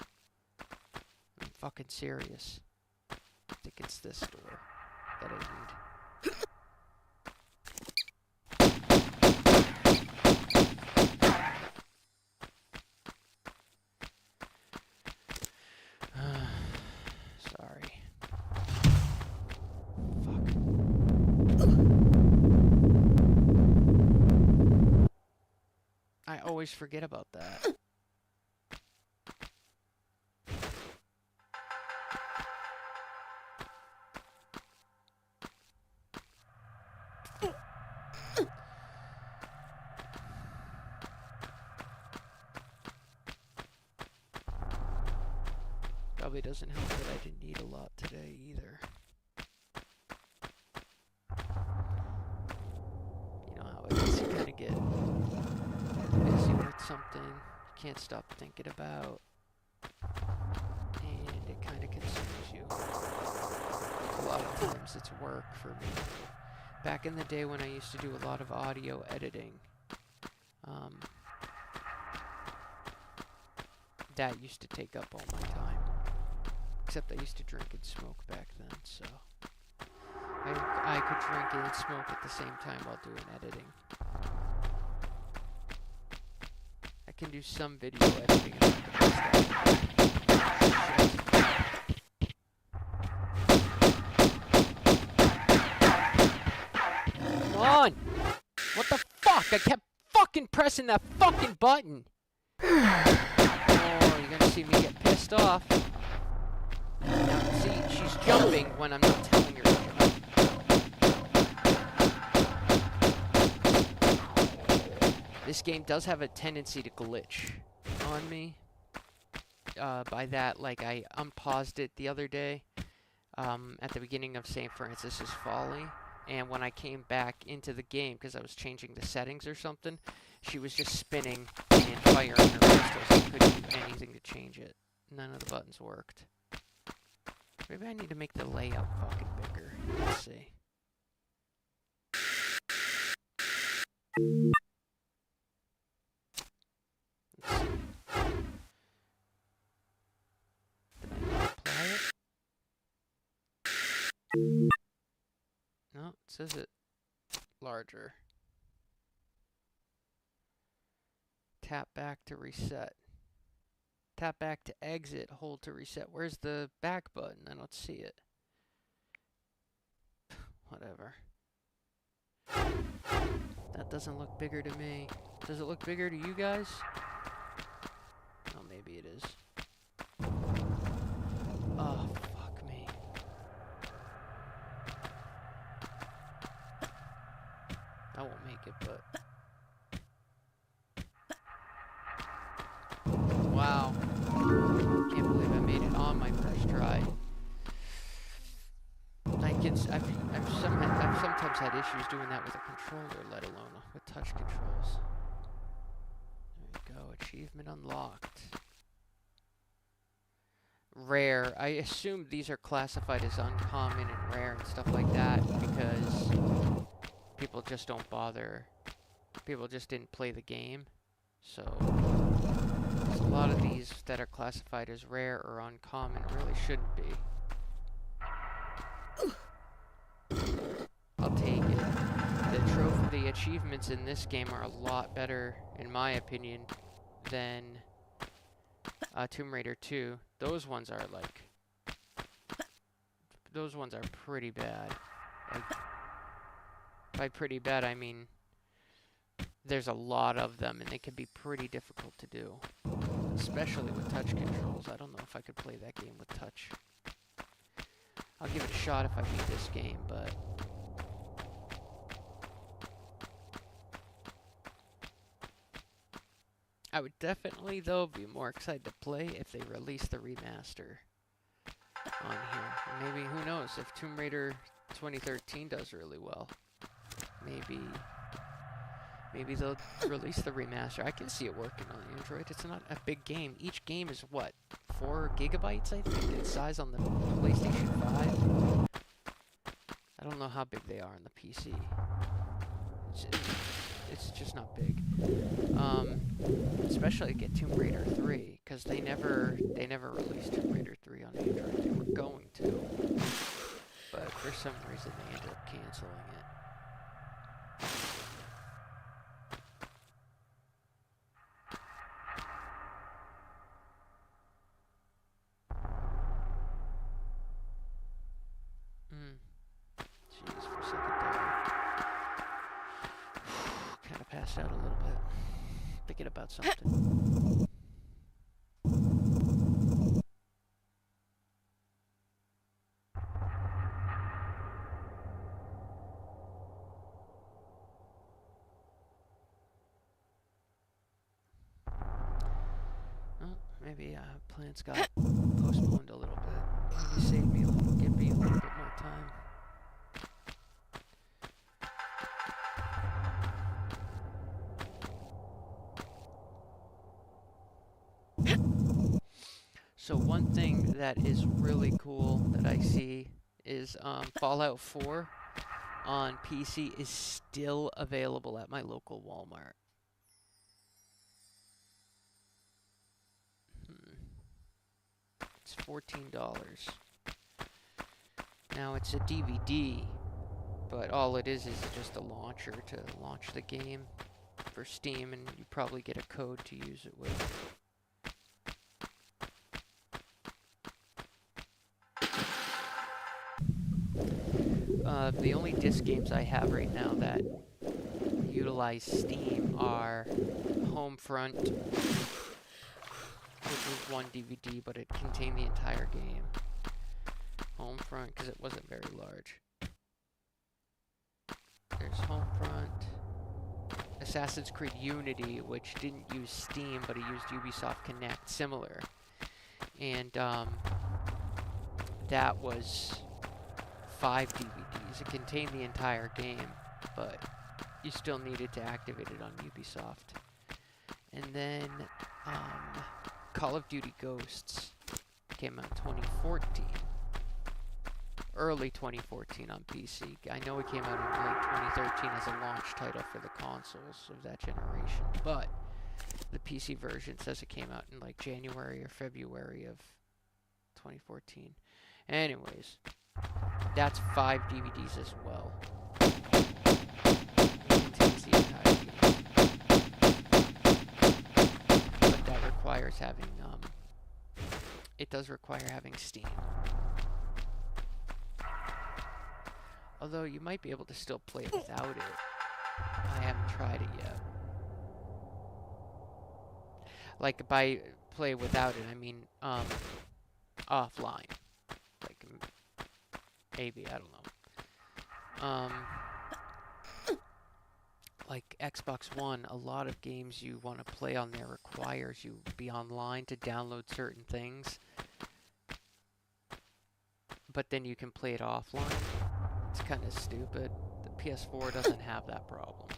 I'm fucking serious. I think it's this door that I need. Sorry. Fuck. I always forget about that. Probably doesn't help that I didn't eat a lot today either. You know how it is, you kind of get busy with something you can't stop thinking about, and it kind of consumes you. A lot of times it's work for me. Back in the day when I used to do a lot of audio editing, that used to take up all my time. Except I used to drink and smoke back then, so I could drink and smoke at the same time while doing editing. I can do some video editing and not the best at it. Come on! What the fuck? I kept fucking pressing that fucking button! Oh, you're gonna see me get pissed off. Now, see, she's jumping when I'm not telling her to jump. This game does have a tendency to glitch on me. By that, like, I unpaused it the other day at the beginning of St. Francis's Folly, and when I came back into the game, because I was changing the settings or something, she was just spinning and firing her pistols. I couldn't do anything to change it. None of the buttons worked. Maybe I need to make the layout fucking bigger. Let's see. Let's see. Did I not apply it? No, it says it larger. Tap back to reset. Tap back to exit, hold to reset. Where's the back button? I don't see it. Whatever. That doesn't look bigger to me. Does it look bigger to you guys? Oh, maybe it is. Oh, fuck me. I won't make it, but... Wow. Can't believe I made it on my first try. I've sometimes had issues doing that with a controller, let alone with touch controls. There we go. Achievement unlocked. Rare. I assume these are classified as uncommon and rare and stuff like that because people just don't bother. People just didn't play the game. So... a lot of these that are classified as rare or uncommon really shouldn't be. I'll take it. The achievements in this game are a lot better, in my opinion, than Tomb Raider 2. Those ones are like... those ones are pretty bad. Like, by pretty bad, I mean... there's a lot of them, and they can be pretty difficult to do. Especially with touch controls. I don't know if I could play that game with touch. I'll give it a shot if I beat this game, but... I would definitely, though, be more excited to play if they release the remaster on here. maybe, who knows, if Tomb Raider 2013 does really well, maybe they'll release the remaster. I can see it working on Android. It's not a big game. Each game is what, 4 gigabytes, I think, in size on the PlayStation 5. I don't know how big they are on the PC. It's just not big. Especially get Tomb Raider 3, because they never released Tomb Raider 3 on Android. They were going to, but for some reason they ended up canceling it. Jeez, for a second there. Kind of passed out a little bit. Thinking about something. Oh, maybe plans got postponed a little bit. Maybe save me give me a little bit more time. So one thing that is really cool that I see is Fallout 4 on PC is still available at my local Walmart. It's $14. Now it's a DVD, but all it is just a launcher to launch the game for Steam, and you probably get a code to use it with. The only disc games I have right now that utilize Steam are Homefront, which was one DVD, but it contained the entire game. Homefront, because it wasn't very large. There's Homefront. Assassin's Creed Unity, which didn't use Steam, but it used Ubisoft Connect, similar. And that was 5 DVDs. It contained the entire game, but you still needed to activate it on Ubisoft. And then Call of Duty Ghosts came out in 2014. Early 2014 on PC. I know it came out in late 2013 as a launch title for the consoles of that generation, but the PC version says it came out in like January or February of 2014. Anyways, that's 5 DVDs as well. It contains the entire game. But that requires having, it does require having Steam. Although you might be able to still play it without it. I haven't tried it yet. Like, by play without it, I mean, offline. Like, maybe, I don't know. Like Xbox One, a lot of games you want to play on there requires you be online to download certain things. But then you can play it offline. It's kind of stupid. The PS4 doesn't have that problem.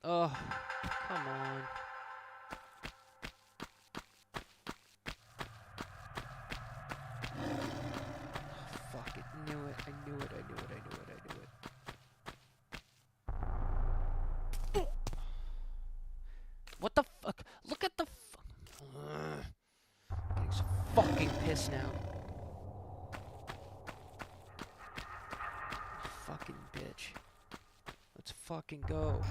Oh, come on. Fuck it. Knew it. I knew it. I knew it. I knew it. I knew it. What the fuck? Look at the fuck. I'm getting so fucking pissed now. Fucking bitch. Let's fucking go.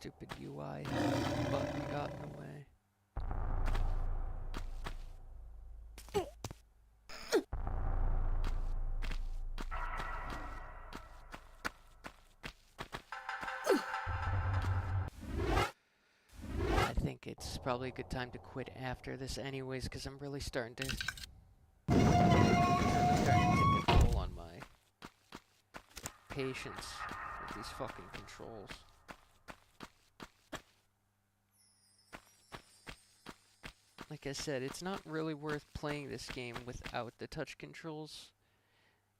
stupid UI button got in the way. I think it's probably a good time to quit after this anyways, because I'm really starting to take a toll on my patience with these fucking controls. Like I said, it's not really worth playing this game without the touch controls,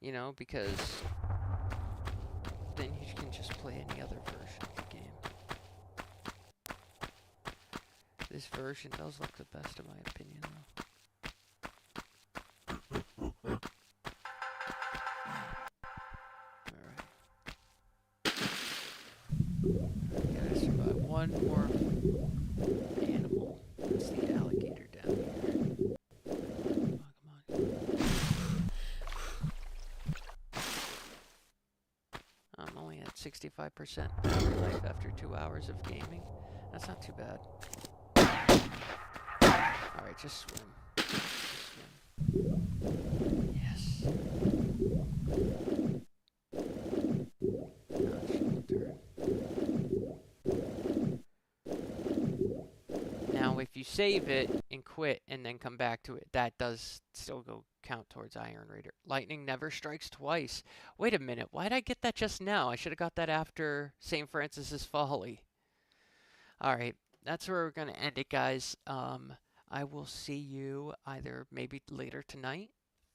you know, because then you can just play any other version of the game. This version does look the best in my opinion, though. Alright. Gotta survive one more animal. It's the alligator down here. Come on. I'm only at 65% battery life after 2 hours of gaming. That's not too bad. Alright, just swim. Just swim. Yes. Now, if you save it and quit and then come back to it, that does still count towards Iron Raider. Lightning never strikes twice. Wait a minute, why'd I get that just now? I should have got that after St. Francis's Folly. Alright, that's where we're going to end it, guys. I will see you either maybe later tonight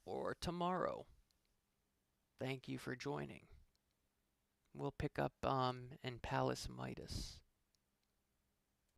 or tomorrow. Thank you for joining. We'll pick up in Palace Midas.